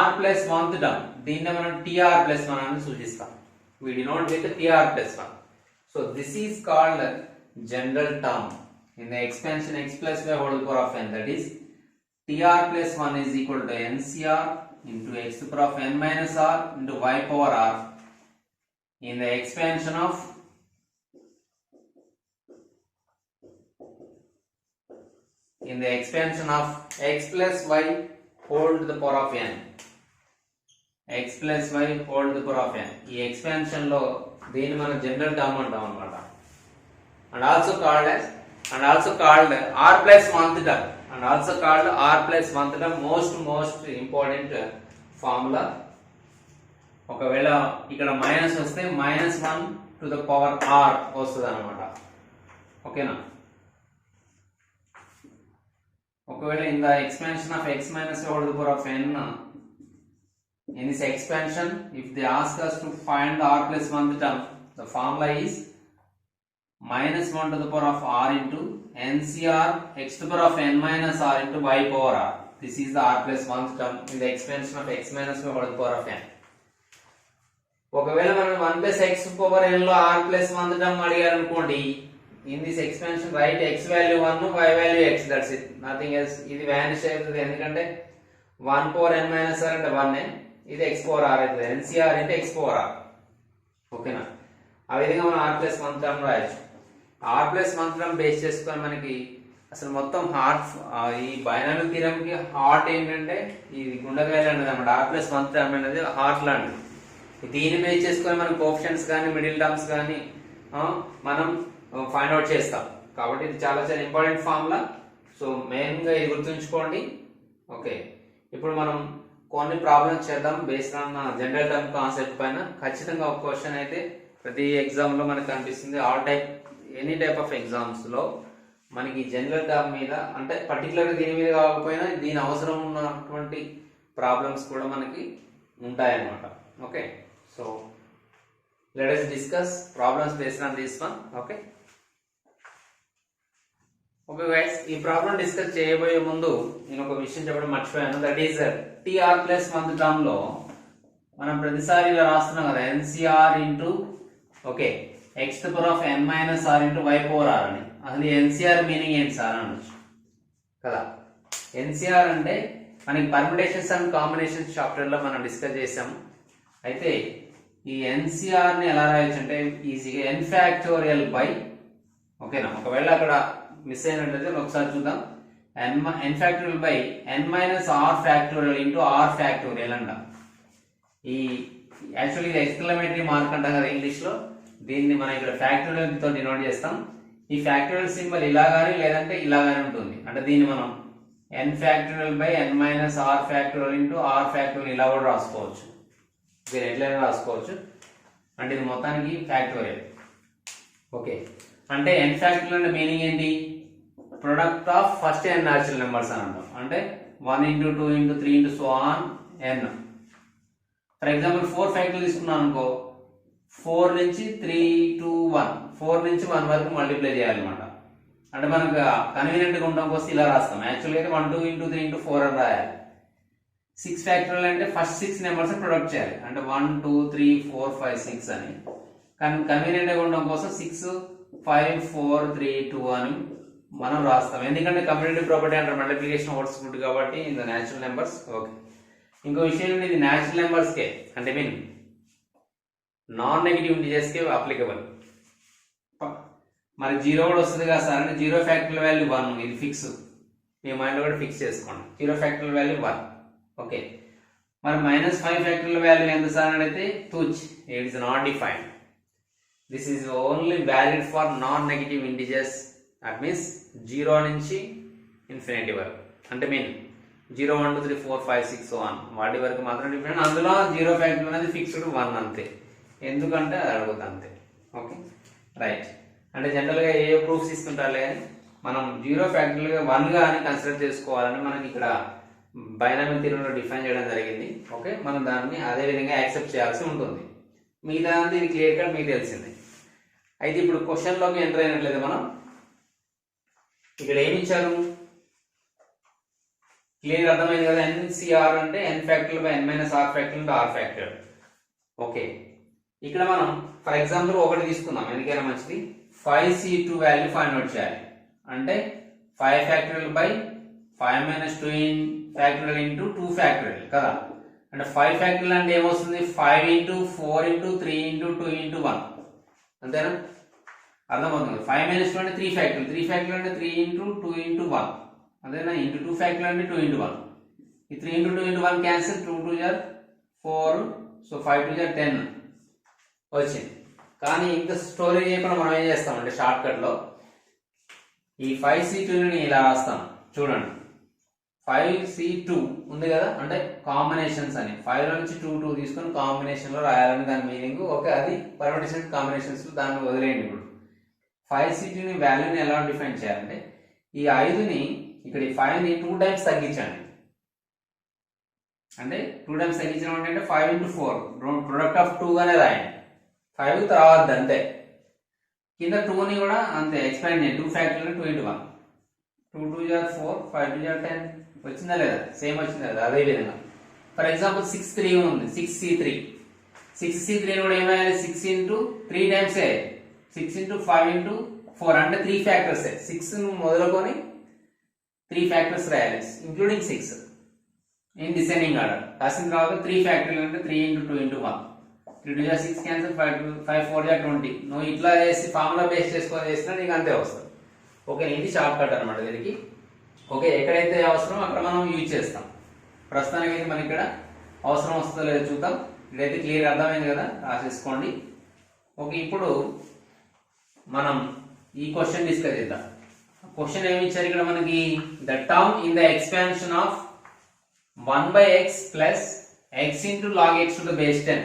A: r plus 1th term. దీన్ని మనం tr ప్లస్ 1 అని సూచిస్తాం. We denote with tr plus 1. So this is called general term in the expansion x plus y whole power of n, that is tr plus 1 is equal to ncr into x to the power of n minus r into y power r in the expansion of x plus y whole to the power of n, x plus y whole to the power of n. ఈ expansion లో దీన్ని మనం general term అంటాం అన్నమాట. And also called r plus 1th term, and also called r plus 1th term. most important formula. ఒకవేళ ఇక్కడ minus వస్తే minus 1 to the power r వస్తుంది అనమాట. ఓకేనా? ఒకవేళ in the expansion of x minus y to the power of n, in this expansion if they ask us to find the r plus 1th term, the formula is minus 1 to the power of r into ncr x to the power of n minus r into y power r. This is the r plus 1th term in the expansion of x minus y to the power of n. ఒకవేళ మనం 1 plus x power n లో r plus 1th term అడిగారు అనుకోండి, in this expansion write x value 1 y value x, that's it, nothing else. ఇది vanish అవుతుంది, ఎందుకంటే 1 power n minus r అంటే 1, ఇది x power r అవుతుంది, ncr అంటే x power r. ఓకేనా? ఆ విధంగా మనం r plus 1th term రాయొచ్చు. r plus 1th term base చేసుకొని మనకి అసలు మొత్తం హార్ట్, ఈ బైనామియల్ థీరం కి హార్ట్ ఏంటంటే ఇది గుండెకాయ లాంటిది అన్నమాట. r ప్లస్ 1th టర్మ్ అనేది హార్ట్ లాంటిది. దీన్ని బేస్ చేసుకొని మనం కోఎఫిషియంట్స్ కానీ మిడిల్ టర్మ్స్ కానీ మనం ఫైండ్ అవుట్ చేస్తాం. కాబట్టి ఇది చాలా చాలా ఇంపార్టెంట్ ఫార్ములా. సో మెయిన్ గా ఇది గుర్తుంచుకోండి. ఓకే, ఇప్పుడు మనం కొన్ని ప్రాబ్లమ్స్ చేద్దాం based on general term concept పైన. ఖచ్చితంగా ఒక క్వశ్చన్ అయితే ప్రతి ఎగ్జామ్ లో మనకు కనిపిస్తుంది. ఎనీ టైప్ ఆఫ్ ఎగ్జామ్స్ లో మనకి జనరల్ టర్మ్ మీద, అంటే పర్టికులర్ దీని మీద కాకపోయినా దీని అవసరం ఉన్నటువంటి ప్రాబ్లమ్స్ కూడా మనకి ఉంటాయన్నమాట. Okay, so let us discuss problems based on this one. Okay, okay guys, ఈ ప్రాబ్లం డిస్కస్ చేయబోయే ముందు నేను ఒక విషయం చెప్పడం మర్చిపోయాను. దట్ ఈస్ టీఆర్ ప్లస్ మంత్ టర్మ్ లో మనం ప్రతిసారి ఇలా రాస్తున్నాం కదా, NCR into okay x to power of n minus r into y power r అని. అసలు ఎన్సిఆర్ మీనింగ్ ఏంటి సార్ అనొచ్చు కదా. ఎన్సిఆర్ అంటే మనకి పర్మిటేషన్స్ అండ్ కాంబినేషన్స్ చాప్టర్ లో మనం డిస్కస్ చేసాము. అయితే ఈ ఎన్సిఆర్ ని ఎలా రాయొచ్చు అంటే ఈజీగా ఎన్ ఫ్యాక్టోరియల్ బై, ఓకేనా, ఒకవేళ అక్కడ మిస్ అయినట్లయితే ఒకసారి చూద్దాం. N factorial by n minus r factorial into r factorial అంట. ఈ యాక్చువల్లీ ఇది ఎక్స్క్లమేటరీ మార్క్ అంటాం కదా ఇంగ్లీష్ లో, దీన్ని మనం ఇక్కడ ఫ్యాక్టోరియల్ తో డినోట్ చేస్తాం. ఈ ఫ్యాక్టోరియల్ సింబల్ ఇలా కానీ లేదంటే ఇలా కానీ ఉంటుంది. అంటే దీన్ని మనం n factorial by n minus r factorial into r factorial ఇలా కూడా రాసుకోవచ్చు. దీన్ని ఎట్లయినా రాసుకోవచ్చు. అంటే ఇది మొత్తానికి ఫ్యాక్టోరియల్. ఓకే, అంటే ఎన్ ఫ్యాక్టోరియల్ అంటే మీనింగ్ ఏంటి? Product of first n natural numbers అని అంటాం. అంటే 1 into 2 into 3 into so on n. For example 4 factorial తీసుకున్నాం అనుకో, 4 నుంచి 3 to 1, 4 నుంచి 1 వరకు మల్టిప్లై చేయాలన్నమాట. అంటే మనకు కన్వీనియంట్ గా ఉండడం కోసం ఇలా రాస్తాం. యాక్చువల్గా అయితే 1 2 ఇంటూ 3 ఇంటూ 4 అని రాయాలి. 6 ఫ్యాక్టోరియల్ అంటే ఫస్ట్ 6 నెంబర్స్ ప్రొడక్ట్ చేయాలి. అంటే 1 2 3 4 5 6 అని. కానీ కన్వీనియంట్ గా ఉండడం కోసం 6 5 4 3 2 అని మనం రాస్తాం. ఎందుకంటే కమ్యూనిటీ ప్రాపర్టీ అంటే మల్టిప్లికేషన్ వర్డ్స్ గుడ్ కాబట్టి in the natural numbers. Okay, ఇంకో విషయం ఏంటి, ఇది న్యాచురల్ నెంబర్స్ కే, అంటే మీన్ నాన్ నెగిటివ్ ఇంటిజర్స్ కే అప్లికబుల్. మరి 0 కూడా వస్తుంది కదా సార్ అంటే 0 ఫ్యాక్టోరియల్ వాల్యూ 1, ఇది ఫిక్స్. మీ మైండ్ లో కూడా ఫిక్స్ చేసుకోండి. 0 ఫ్యాక్టోరియల్ వాల్యూ 1. ఓకే, మరి -5 ఫ్యాక్టోరియల్ వాల్యూ ఎంత సార్ అని అయితే తూచ్, it is not defined. This is only valid for non negative integers. That means 0 నుంచి ఇన్ఫినిటీ వరకు. అంటే మీన్ 0 1 2 3 4 5 6 సో 1 వాటి వరకు మాత్రం డిఫరెంట్. అందులో 0 ఫ్యాక్టోరియల్ అనేది ఫిక్స్డ్ 1 అంతే. ఎందుకంటే అది అడుగుతుంది అంతే. Okay right. అంటే జనరల్ గా ఏ ప్రూఫ్స్ ఇస్తుంటారులే, మనం 0 ఫ్యాక్టోరియల్ గా 1 గా అని కన్సిడర్ చేసుకోవాలని మనకి ఇక్కడ బైనామియల్ థియరమ్ లో డిఫైన్ చేయడం జరిగింది. ఓకే, మనం దాన్ని అదే విధంగా యాక్సెప్ట్ చేయాల్సి ఉంటుంది. మిగతా ఇది క్లియర్ కట్ మీకు తెలిసింది. అయితే ఇప్పుడు క్వశ్చన్ లోకి ఎంటర్ అయినట్లయితే మనం ఇక్కడ ఏమి ఇచ్చారు క్లియర్ అర్థమైంది కదా. ఎన్సిఆర్ అంటే n factorial by n minus r factorial into r factorial. Okay, ఇక్కడ మనం ఫర్ ఎగ్జాంపుల్ ఒకటి తీసుకుందాం, ఎందుకైనా మంచిది. 5c2 వాల్యూ ఫైండ్ అవుట్ చేయాలి. అంటే 5 factorial by 5 minus 2 factorial into 2 factorial కదా. అంటే 5 ఫ్యాక్టోరియల్ అంటే ఏమొస్తుంది, 5 ఇంటూ 4 ఇంటూ 3 ఇంటూ 2 ఇంటూ 1 అంతేనా, అర్థమవుతుంది. 5 మైనస్ 2 అంటే 3 ఫ్యాక్టోరియల్, 3 ఫ్యాక్టోరియల్ అంటే 3 ఇంటూ 2 ఇంటూ 1 అంతేనా, ఇంటూ 2 ఫ్యాక్టోరియల్ అంటే 2 ఇంటూ 1. ఈ 3 ఇంటూ 2 ఇంటూ 1 క్యాన్సిల్, 2 2 జార్ 4, సో 5 2 జార్ 10 వచ్చింది. కానీ ఇంకా స్టోరీ చేయకుండా మనం ఏం చేస్తామంటే షార్ట్ కట్ లో ఈ 5c2ని ఇలా రాస్తాం. చూడండి, 5c2 ఉంది కదా, అంటే కాంబినేషన్స్ అని 5 లో నుంచి 2 2 తీసుకొని కాంబినేషన్ లో రాయాలని దాని మీనింగ్. ఓకే, అది పర్మిటేషన్ కాంబినేషన్స్ లో దాన్ని వదిలేయండి. ఇప్పుడు 5c2ని వాల్యూని ఎలా డిఫైన్ చేయాలంటే ఈ 5ని ఇక్కడ ఈ 5ని 2 టైమ్స్ తగ్గించండి. అంటే 2 టైమ్స్ తగ్గించడం అంటే 5 ఇంటూ 4 ప్రొడక్ట్ ఆఫ్ 2 గానే రాయండి. 5 తర్వాత అంతే, కింద 2ని కూడా అంతే ఎక్స్పాండ్ చేయండి. 2 ఫ్యాక్టోరియల్ 2 ఇంటూ 1, 2 2 జార్ 4, 5 2 జార్ 10 వచ్చిందా లేదా, సేమ్ వచ్చిందా లేదా. అదే విధంగా ఫర్ ఎగ్జాంపుల్ 6c3 ఉంది, 6c3 కూడా ఏమైనా 6 ఇంటూ 3 టైమ్స్ 6 ఇంటూ 5 ఇంటూ 4 అంటే 3 ఫ్యాక్టర్స్. 6 మొదలుకొని 3 ఫ్యాక్టర్స్ రాయాలి ఇంక్లూడింగ్ 6 ఇన్ డిసెండింగ్ ఆర్డర్. రాసిన తర్వాత 3 ఫ్యాక్టోరియల్ అంటే 3 ఇంటూ 2 ఇంటూ 1, 3 2 జార్ 6 క్యాన్సిల్, 5 4 జార్ 20. నువ్వు ఇట్లా చేసి ఫార్ములా బేస్ చేసుకొని చేసినా నీకు అంతే వస్తుంది. ఓకే, ఇది షార్ట్ కట్ అనమాట దీనికి. ఓకే, ఎక్కడైతే అవసరం అక్కడ మనం యూజ్ చేస్తాం. ప్రస్తుతానికి అయితే మనకి ఇక్కడ అవసరం వస్తుందో లేదో చూద్దాం. ఇదైతే క్లియర్ అర్థమైంది కదా, రాసేసుకోండి. ఓకే, ఇప్పుడు మనం ఈ క్వశ్చన్ డిస్కస్ చేద్దాం. క్వశ్చన్ ఏమి ఇచ్చారు ఇక్కడ మనకి, the term in the expansion of 1/x plus x into log x to the base 10,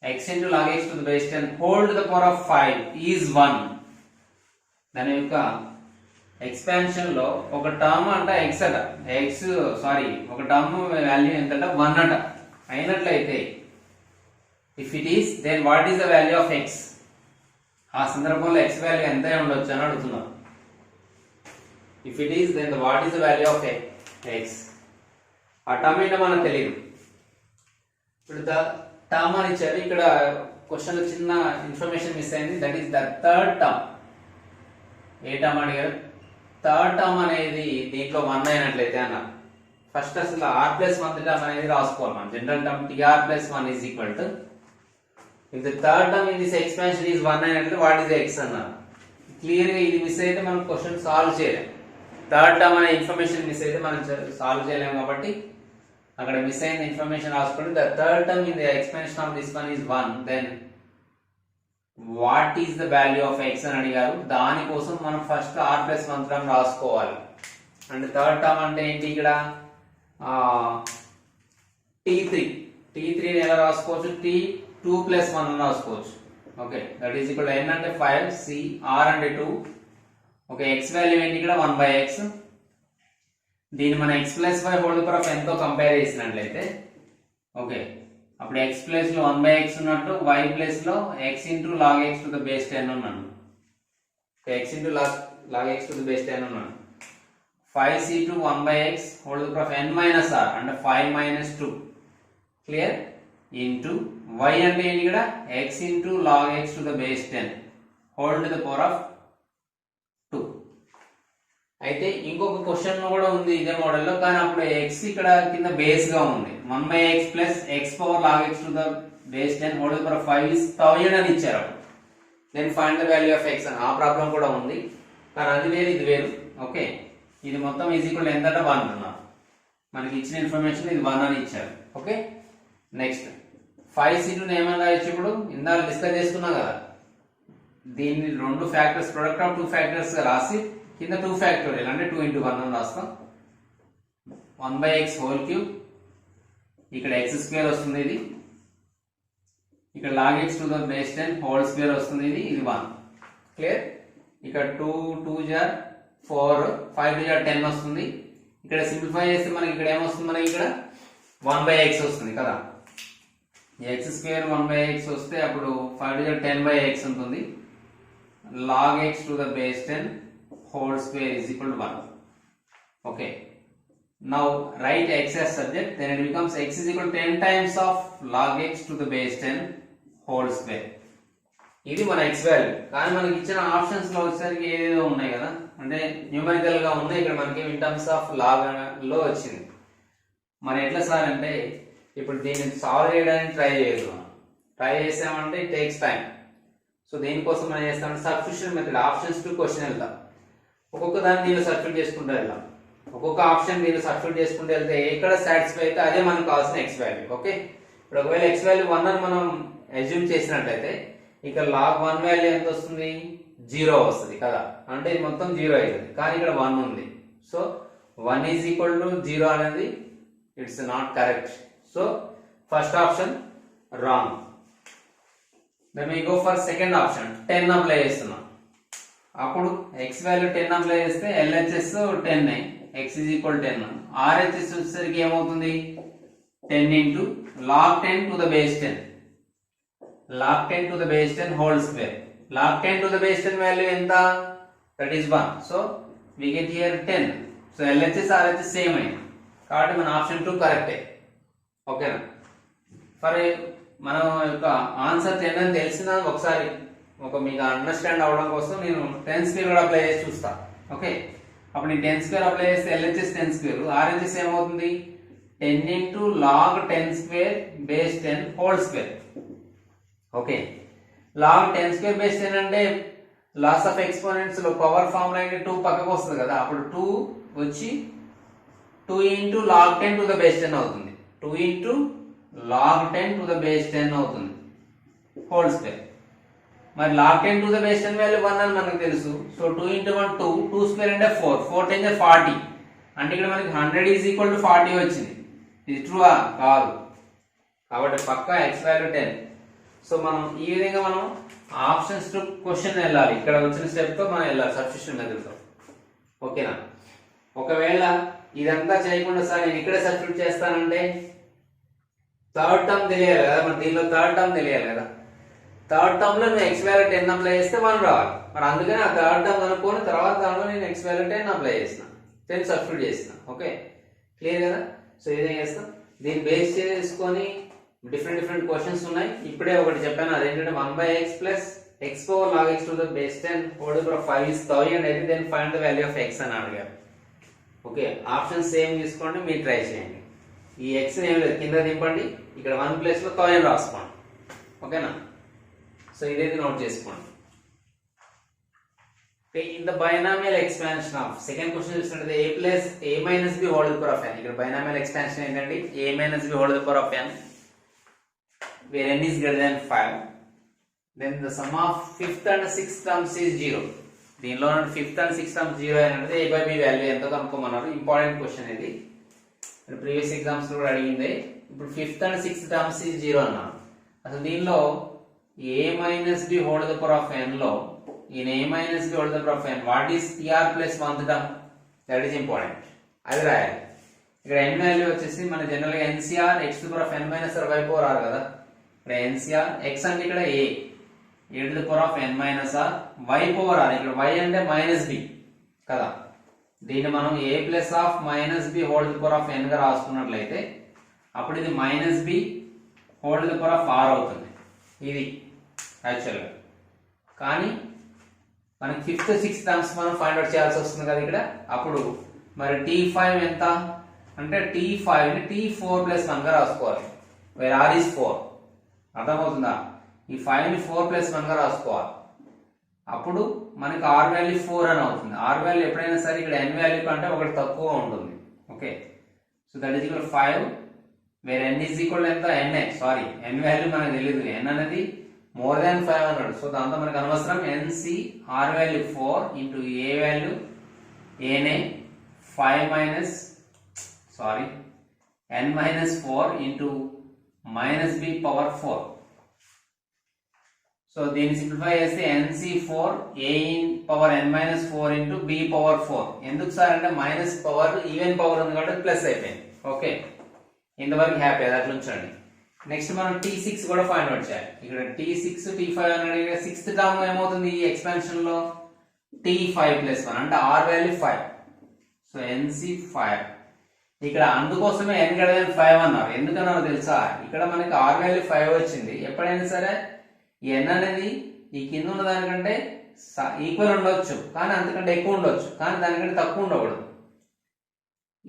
A: x into log x to the base 10 whole to the power of 5 is 1. దాని యొక్క expansion లో ఒక term అంట x అట, ఒక term value ఎంతట 1 అట అయినట్లయితే if it is then what is the value of x. ఆ సందర్భంలో x వాల్యూ ఎంత ఉండొచ్చు అని అడుగుతున్నారు. If it is then what is the value of x. ఆ టర్మ్ ఏంటో మనకు తెలియదు. ఇప్పుడు టర్మ్ అని ఇచ్చారు, ఇక్కడ క్వశ్చన్ చిన్న ఇన్ఫర్మేషన్ మిస్ అయింది. That is the third term. A term అడిగారు? థర్డ్ టర్మ్ అనేది దీంట్లో 1 అయినట్లయితే అన్న ఫస్ట్ అసలు r+1 టర్మ్ అనేది రాసుకోవాలి మనం. General term tr+1 is equal to, if the third term in this expansion is 1 అయినట్లయితే వాట్ ఈస్ x అన్నారు. క్లియర్ గా ఇది మిస్ అయితే మనం క్వశ్చన్ సాల్వ్ చేయలేం. థర్డ్ టర్మ్ అనే ఇన్ఫర్మేషన్ మిస్ అయితే మనం సాల్వ్ చేయలేము కాబట్టి అక్కడ మిస్ అయిన ఇన్ఫర్మేషన్ రాసుకోండి. The third term in the expansion of this one is 1, then what is the value of x అని అడిగారు. దానికోసం మనం ఫస్ట్ r+1 టర్మ్ రాసుకోవాలి. అండ్ థర్డ్ టర్మ్ అంటే ఏంటి? ఇక్కడ t3 ఎలా రాసుకోవచ్చు? t2+1 అని రాసుకోవచ్చు. Okay, that is equal n అంటే 5, c r అంటే 2. ఓకే, x వాల్యూ ఏంటి? ఇక్కడ 1/x. దీన్ని మనం x+y whole power of n తో కంపేర్ చేసినట్లయితే ఓకే, అప్పుడు x ప్లేస్ లో 1/x ఉన్నట్టు, y ప్లేస్ లో x into log x to the base 10 ఉన్నాను. x into log x to the base 10 ఉన్నాను. 5c2 1/x whole power of n minus r అంటే 5 minus 2 clear into y అంటే ఏంటి? ఇక్కడ x into log x to the base 10 whole to the power of 2. అయితే ఇంకొక question కూడా ఉంది ఇదే మోడల్లో, కానీ అప్పుడు x ఇక్కడ కింద బేస్ గా ఉంది. 1/x plus x power log x to the base 10 whole to the power of 5 is 1000 అని ఇచ్చారు. Then find the value of x అని ఆ ప్రాబ్లం కూడా ఉంది, కానీ అది వేరు ఇది వేరు. ఓకే, ఇది మొత్తం ఈజ్ ఈక్వల్ ఎంత అంటే 1 అన్నారు. మనకి ఇచ్చిన ఇన్ఫర్మేషన్ ఇది 1 అని ఇచ్చారు. ఓకే, నెక్స్ట్ 5c2 ఏమని రాయొచ్చు? ఇప్పుడు ఇందాక డిస్కస్ చేసుకున్నాం కదా, దీన్ని 2 ఫ్యాక్టర్స్ ప్రొడక్ట్ ఆఫ్ 2 ఫ్యాక్టర్స్ గా రాసి కింద 2 ఫ్యాక్టోరియల్ అంటే 2 into 1 అని రాస్తాం. 1/x హోల్ క్యూబ్, ఇక్కడ x² వస్తుంది, ఇది ఇక్కడ log x to the base 10 whole square వస్తుంది, ఇది 1. క్లియర్? ఇక్కడ 2 2 జార్ 4, 5 2 జార్ 10 వస్తుంది. ఇక్కడ సింప్లిఫై చేస్తే మనకి ఇక్కడ ఏమొస్తుంది? మనకి ఇక్కడ 1/x వస్తుంది కదా. x² 1/x వస్తే అప్పుడు 5 2 జార్ 10/x ఉంటుంది. log x to the base 10 whole square is equal to 1. Okay, now write x as subject, then it becomes x is equal to 10 times of log x to the base 10 whole square. ఇది మన x value. కానీ మనకి ఇచ్చిన options లో వచ్చేసరికి ఏదేదో ఉన్నాయి కదా, అంటే న్యూమరికల్ గా ఉన్నాయి. ఇక్కడ మనకి ఇన్ టర్మ్స్ ఆఫ్ లాగ్ లో వచ్చింది. మరి ఎట్లా సార్ అంటే, ఇప్పుడు దీన్ని సాల్వ్ చేయడానికి ట్రై చేసామంటే ఇట్ టేక్స్ టైం. సో దీనికోసం మనం చేస్తామంటే substitution method, options to question వెళ్తాం. ఒక్కొక్క దాన్ని దీనిలో సబ్స్టిట్యూట్ చేసుకుంటూ వెళ్దాం. ఒక్కొక్క ఆప్షన్ దీనిలో సబ్స్టిట్యూట్ చేసుకుంటూ వెళ్తే ఎక్కడ సాటిస్ఫై అయితే అదే మనకు కావాల్సిన x వాల్యూ. ఓకే, ఇప్పుడు ఒకవేళ x వాల్యూ 1 అని మనం అజ్యూమ్ చేసినట్లయితే ఇక్కడ log 1 వాల్యూ ఎంత వస్తుంది? 0 వస్తుంది కదా, అంటే ఇది మొత్తం 0 అవుతుంది. కానీ ఇక్కడ 1 ఉంది, సో 1 ఈజ్ ఈక్వల్ టు 0 అనేది it's not correct. So first option wrong. Then we go for second option. 10 apply చేస్తున్నాం. అప్పుడు x వాల్యూ 10 అప్లై చేస్తే LHS 10, x is equal 10. RHS వచ్చేసరికి ఏమవుతుంది? 10 into log 10 to the base 10. log 10 to the base 10 whole square. log 10 to the base 10 value ఎంత? That is 1. So we get here 10. So LHS RHS same అయింది కాబట్టి మన option 2 కరెక్టే. ఓకేనా? For మనం యొక్క ఆన్సర్ 10 అని తెలిసిన ఒకసారి మీకు అండర్స్టాండ్ అవడం కోసం నేను 10² కూడా అప్లై చేసి చూస్తా. ఓకే, అప్పుడు నేను 10² అప్లై చేస్తే LHS 10², RHS ఏమవుతుంది? 10 into log 10² base 10 whole square. Okay, log 10² base 10 అంటే లాస్ ఆఫ్ ఎక్స్పోనెంట్స్ లో పవర్ ఫార్ములా అంటే 2 పక్కకు వస్తుంది కదా, అప్పుడు 2 వచ్చి 2 into log 10 to the base 10 అవుతుంది. 2 into log 10 to the base 10 అవుతుంది హోల్ స్క్వేర్. మరి log 10 to the base 10 value 1 అని మనకు తెలుసు. సో 2 into 1 2, 2 స్క్వేర్ అంటే 4, 4 10 40. అంటే ఇక్కడ మనకి 100 ఈజ్ ఈక్వల్ టు 40 వచ్చింది. ఇది ట్రూ కాదు, కాబట్టి పక్కా x వాల్యూ 10. సో మనం ఈ విధంగా మనం ఆప్షన్స్ టు క్వశ్చన్ వెళ్ళాలి. ఇక్కడ వచ్చిన స్టెప్ తో మనం వెళ్ళాలి సబ్స్టిట్యూషన్ మెథడ్తో. ఓకేనా? ఒకవేళ ఇదంతా చేయకుండా సార్ నేను ఇక్కడే సబ్స్టిట్యూట్ చేస్తానంటే థర్డ్ టర్మ్ తెలియాలి కదా, మరి దీనిలో థర్డ్ టర్మ్ తెలియాలి కదా. థర్డ్ టర్మ్ లో నువ్వు ఎక్స్ వాల్యూ 10 అప్లై చేస్తే 1 రావాలి. మరి అందుకని ఆ థర్డ్ టర్మ్ కనుక్కొని తర్వాత దాంట్లో నేను ఎక్స్ వాల్యూ 10 అప్లై చేసిన, 10 సబ్స్టిట్యూట్ చేసిన. ఓకే, క్లియర్ కదా? సో ఇదే చేస్తాం. దీన్ని బేస్ చేసుకొని డిఫరెంట్ క్వశ్చన్స్ ఉన్నాయి. ఇప్పుడే ఒకటి చెప్పాను, అదేంటంటే 1/x plus x power log x to the base 10 whole power of 5 is 1000 అయితే then find the value of x అని అడిగారు. ఓకే, ఆప్షన్ సేమ్ తీసుకోండి, మీరు ట్రై చేయండి. ఈ x ఏం లేదు, కింద దింపండి, ఇక్కడ 1 ప్లేస్ లో 1000 రాసుకోండి. ఓకేనా? సో ఇదైతే నోట్ చేసుకోండి. Okay, in the binomial expansion of second question చూసినట్లయితే a plus a minus b whole power of n. ఇక్కడ binomial expansion ఏంటంటే a minus b whole power of n where n is greater than 5. Then the sum of fifth and sixth terms is 0. దీనిలో fifth and sixth terms 0 అంటే a by b value ఎంతో కనుక్కోమన్నారు. Important question ఇది, previous exams కూడా అడిగింది. ఇప్పుడు fifth and sixth terms is 0 అన్నారు. అసలు దీనిలో a minus b whole power of n లో in a minus b whole power of n what is tr plus 1th term, that is important, అది రాయాలి. ఇక్కడ n వాల్యూ వచ్చేసి మన general గా ncr x to the power of n minus y power r కదా. ఇక్కడ ncr x అంటే ఇక్కడ a to the power of n minus r, y power r ఇక్కడ y అంటే మైనస్ b కదా. దీన్ని మనం a plus of minus b whole to the power of n గా రాసుకున్నట్లయితే అప్పుడు ఇది minus b whole to the power of r అవుతుంది. ఇది యాక్చువల్ గా, కానీ మనకి ఫిఫ్త్ సిక్స్త్ టర్మ్స్ మనం ఫైండ్ అవుట్ చేయాల్సి వస్తుంది కదా ఇక్కడ. అప్పుడు మరి t5 ఎంత అంటే t5 ని t4 ప్లస్ 1 గా రాసుకోవాలి. వేర్ r is 4, అర్థమవుతుందా? ఈ 5 ని 4 ప్లస్ 1 గా రాసుకోవాలి. అప్పుడు మనకి r వాల్యూ 4 అని అవుతుంది. r వాల్యూ ఎప్పుడైనా సరే ఇక్కడ n వాల్యూ కంటే ఒకటి తక్కువ ఉంటుంది. Okay, so that is equal 5 where n is equal ఎంత n సారీ n వాల్యూ మనకు తెలియదు, n అనేది మోర్ దాన్ 5 అన్నాడు. సో దాంతో మనకు అనవసరం. nc r value 4 into a value a 5 minus sorry n minus 4 into minus b power 4. So దీన్ని సింప్లిఫై చేస్తే nc4 a in power n minus 4 into b power 4. ఎందుకు సార్ అంటే minus power even power ఉంది కాబట్టి plus అయిపోయింది. Okay, ఇంతవరకు happy, అది అట్లా ఉంచండి. నెక్స్ట్ మనం t6 కూడా ఫైండ్ అవుట్ చేయాలి. ఇక్కడ t6 t5 అన్నాడు. సిక్స్త్ టర్మ్ ఏమవుతుంది ఈ ఎక్స్పాన్షన్ లో t5 ప్లస్ 1 అంటే r వాల్యూ 5. సో nc5 ఇక్కడ అందుకోసమే n greater than 5 అన్నారు. ఎందుకన్నారో తెలుసా? ఇక్కడ మనకి r వాల్యూ 5 వచ్చింది. ఎప్పుడైనా సరే n అనేది ఈ కింద ఉన్న దానికంటే ఈక్వల్ ఉండొచ్చు, కానీ అంతకంటే ఎక్కువ ఉండొచ్చు, కానీ దానికంటే తక్కువ ఉండకూడదు.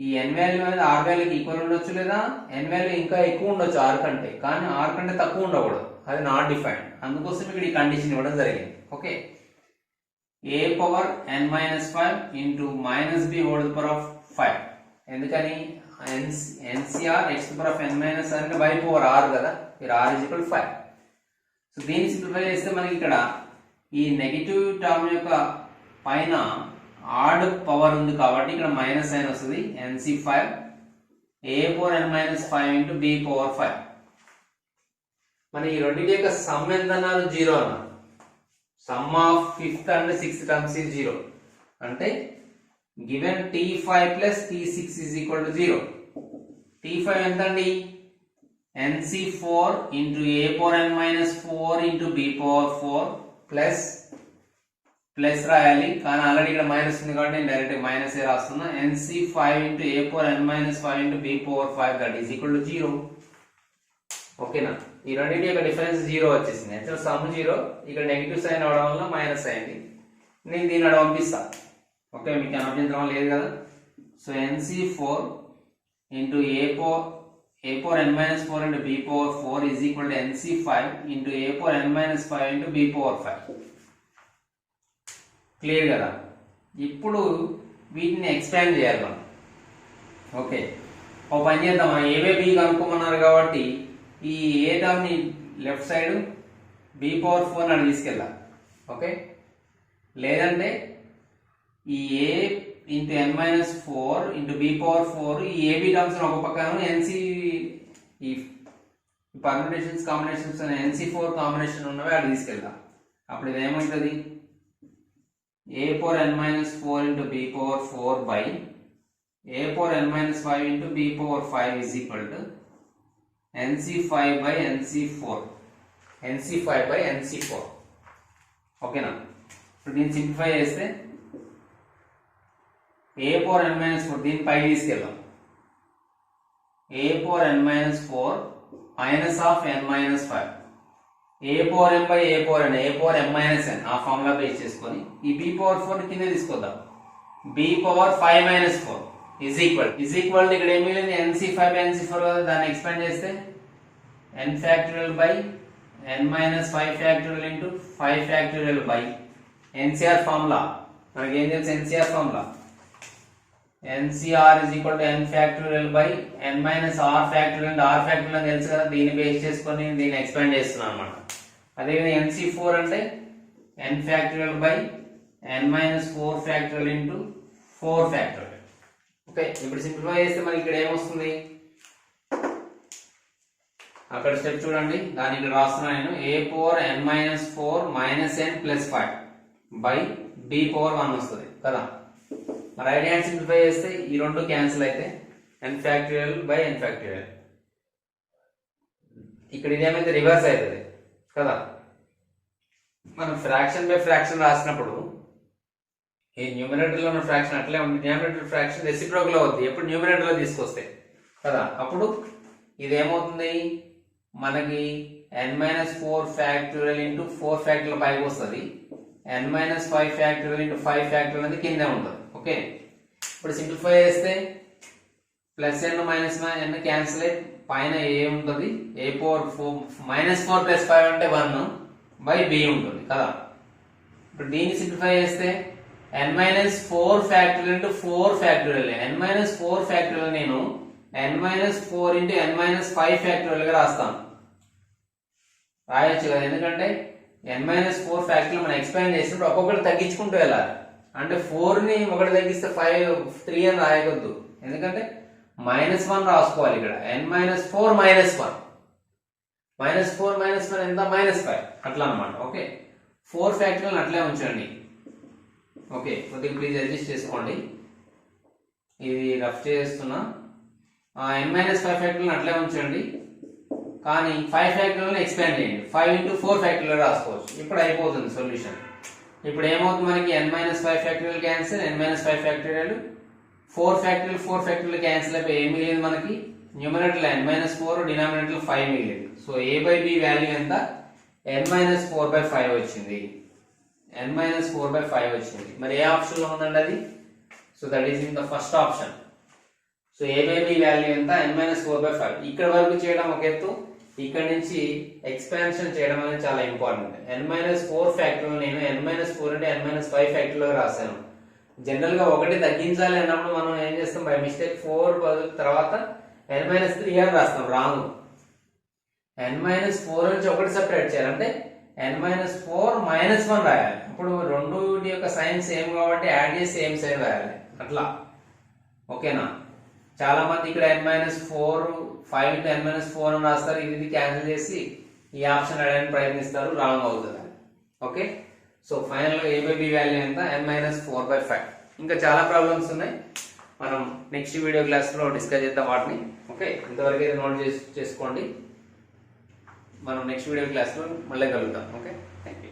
A: ఈ n వాల్యూ అనేది r వాల్యూకి ఈక్వల్ ఉండొచ్చు, లేదా n వాల్యూ ఇంకా ఎక్కువ ఉండొచ్చు r కంటే, కానీ r కంటే తక్కువ ఉండకూడదు. అది నాట్ డిఫైన్డ్. అందుకోసం ఇక్కడ ఈ కండిషన్ ఇవ్వడం జరిగింది. Okay, a power n minus 5 into minus b whole the power of 5. ఎందుకని ncr x the power of n minus అంటే y పవర్ r కదా, ఇక్కడ r is equal 5. సో దీన్ని సింప్లిఫై చేస్తే మనకి ఇక్కడ ఈ నెగటివ్ టర్మ్ యొక్క పైన ఆడ్ పవర్ ఉంది కాబట్టి ఇక్కడ మైనస్ సైన్ వస్తుంది. nc5 a power n minus 5 into b power 5. మన ఈ రెండింటి యొక్క సమ్ ఎంత అన్నారు? 0 అన్నారు. Some of fifth and sixth terms is 0 అంటే given t5 plus t6 is equal to 0. t5 ఎంత అండి? nc4 into a power n minus 4 into b power 4 plus plus రాయాలి, కానీ ఆల్రెడీ ఇక్కడ మైనస్ ఉంది కాబట్టి నేను డైరెక్ట్ మైనస్ ఏ రాస్తున్నా. nc5 into a power n minus 5 into b power 5 that is equal to 0. ఓకేనా? ఈ రెండింటి యొక్క డిఫరెన్స్ 0 వచ్చేసింది. యాక్చువల్ సమ్ 0, ఇక్కడ నెగిటివ్ సైన్ అవడం వల్ల మైనస్ అయింది. నేను దీన్ని అక్కడ పంపిస్తా. ఓకే, మీకు అభ్యంతరం లేదు కదా. So nc4 into a power n minus 4 into b power 4 is equal to nc5 into a power n minus 5 into b power 5. Clear కదా? ఇప్పుడు వీటిని ఎక్స్పాండ్ చేయాలి మనం. ఓకే, ఒక పని చేద్దాం. మనం ఏవే బి కనుక్కోమన్నారు కాబట్టి ఈ ఏ టర్మ్ ని లెఫ్ట్ సైడ్ b పవర్ 4 అని తీసుకెళ్ళాలి. ఓకే, లేదంటే ఈ a into n minus 4 into b power 4 ఈ ఏబి టర్మ్స్ ఒక పక్కన nc ఈ పర్ముటేషన్స్ కాంబినేషన్స్ nc4 కాంబినేషన్ ఉన్నవి అది తీసుకెళ్దాం. అప్పుడు ఇది ఏమవుతుంది? a power n minus 4 into b power 4 by a power n minus 5 into b power 5 is equal to nc5 by nc4. NC5/NC4. ఓకేనా? ఇప్పుడు దీన్ని సింప్లిఫై చేస్తే a power n-4 దీన్ని పైకి తీసుకెళ్దాం. a power n-4 minus of n-5. a power m by a power n, a power m minus n ఆ formula base చేసుకొని ఈ b power 4 కింద తీసుకొద్దాం. b power 5 minus 4 is equal ఇక్కడ ఏమీ లేదు NC5/NC4 కదా, దాన్ని ఎక్స్పాండ్ చేస్తే n factorial by n minus 5 factorial into 5 factorial by NCR formula. మనకి ఏం తెలుసు NCR formula? NCR is equal to n factorial by n minus r factorial and r factorial అని తెలుసు కదా, దీన్ని బేస్ చేసుకొని దీన్ని ఎక్స్పాండ్ చేస్తున్నాను అన్నమాట. అదేవిధంగా NC4 అంటే n factorial by n minus 4 factorial into 4 factorial. Okay, ఇప్పుడు సింప్లిఫై చేస్తే మనకి ఇక్కడ ఏమొస్తుంది? అక్కడ స్టెప్ చూడండి, దాన్ని ఇక్కడ రాస్తున్నాను నేను. a power n minus 4 minus n plus 5 by b power 1 వస్తుంది కదా. రైట్ హ్యాండ్ సింప్లిఫై చేస్తే ఈ రెండు క్యాన్సిల్ అయితే n factorial by n factorial. ఇక్కడ ఇదేమైతే రివర్స్ అవుతుంది కదా. మనం ఫ్రాక్షన్ బై ఫ్రాక్షన్ రాసినప్పుడు ఈ న్యూమరేటర్ లో ఉన్న ఫ్రాక్షన్ అట్లే ఉంది, డినామినేటర్ ఫ్రాక్షన్ రెసిప్రోకల్ అవుతుంది ఎప్పుడు న్యూమరేటర్ లో తీసుకొస్తే కదా. అప్పుడు ఇది ఏమవుతుంది మనకి n-4 ఫ్యాక్టోరియల్ ఇంటూ 4 ఫ్యాక్టోరియల్ పైకి వస్తుంది, n-5 ఫ్యాక్టోరియల్ ఇంటూ 5 ఫ్యాక్టోరియల్ అనేది కింద ఉంటుంది. ఓకే, ఇప్పుడు సింప్లిఫై చేస్తే plus n minus n cancel అయ్యి పైన ఏ ఉంటుంది, a power 4 plus 5 అంటే 1 by b ఉంటుంది కదా. ఇప్పుడు దీన్ని సింప్లిఫై చేస్తే n-4 factorial into 4 factorial, n-4 factorial నేను n-4 ఇంటూ n-5 ఫ్యాక్టోరియల్ గా రాస్తాను, రాయొచ్చు కదా. ఎందుకంటే n-4 ఫ్యాక్టోరియల్ మనం ఎక్స్పాండ్ చేసినప్పుడు ఒక్కొక్కటి తగ్గించుకుంటూ వెళ్ళాలి. అంటే 4 ని ఒకటి తగ్గిస్తే 3 అని రాయకూడదు, ఎందుకంటే -1 రాసుకోవాలి ఇక్కడ. n-4 -1 -4 -1 ఎంత? -5 అట్లా అనమాట. ఓకే, 4 ఫ్యాక్టోరియల్ అట్లే ఉంచండి. ఓకే, కొద్దిగా ప్లీజ్ అడ్జస్ట్ చేసుకోండి, ఇది రఫ్ చేస్తున్నా. n-5 ఫ్యాక్టోరియల్ అట్లే ఉంచండి, కానీ 5 ఫ్యాక్టోరియల్ ఎక్స్పాండ్ చేయండి. 5 into 4 ఫ్యాక్టోరియల్ రాసుకోవచ్చు. ఇప్పుడు అయిపోతుంది సొల్యూషన్. ఇప్పుడు ఏమవుతుంది మనకి n-5 factorial cancel, n-5 factorial, 4 factorial cancel అయిపోయి ఏం మిగిలింది మనకి? న్యూమరేటర్ n-4, డినామినేటర్ 5 మిగిలింది. So a by b value ఎంత? n-4/5 వచ్చింది. n-4/5 వచ్చింది. మరి ఏ ఆప్షన్ లో ఉందండి అది? So that is in the first option. So a by b value ఎంత? n-4/5. ఇక్కడ వరకు చేయడం ఒక ఎత్తు, ఇక్కడ నుంచి ఎక్స్పాన్షన్ చేయడం అనేది చాలా ఇంపార్టెంట్. n-4 ఫ్యాక్టోరియల్ నేను n-4 అంటే n-5 ఫ్యాక్టోరియల్ రాశాను. జనరల్ గా ఒకటి తగ్గించాలి అన్నప్పుడు మనం ఏం చేస్తాం, బై మిస్టేక్ 4 తర్వాత n-3 అని రాస్తాం. రాంగ్. n-4 నుంచి ఒకటి సెపరేట్ చేయాలంటే n-4 -1 రాయాలి. ఇప్పుడు రెండుటి యొక్క సైన్ సేమ్ కాబట్టి యాడ్ చేసి సేమ్ సైన్ రాయాలి అట్లా. ఓకేనా? చాలా మంది ఇక్కడ n-4 5 into n-4 అని రాస్తారు, ఇది క్యాన్సిల్ చేసి ఈ ఆప్షన్ అడగడానికి ప్రయత్నిస్తారు, రాంగ్ అవుతుంది. ఓకే, సో ఫైనల్ గా a by b వాల్యూ ఎంత? n-4/5. ఇంకా చాలా ప్రాబ్లమ్స్ ఉన్నాయి, మనం నెక్స్ట్ వీడియో క్లాస్ లో డిస్కస్ చేద్దాం వాటిని. ఓకే, ఇంతవరకు అయితే నోట్ చేసుకోండి, మనం నెక్స్ట్ వీడియో క్లాస్ లో మళ్ళీ కలుగుతాం. Okay, thank you.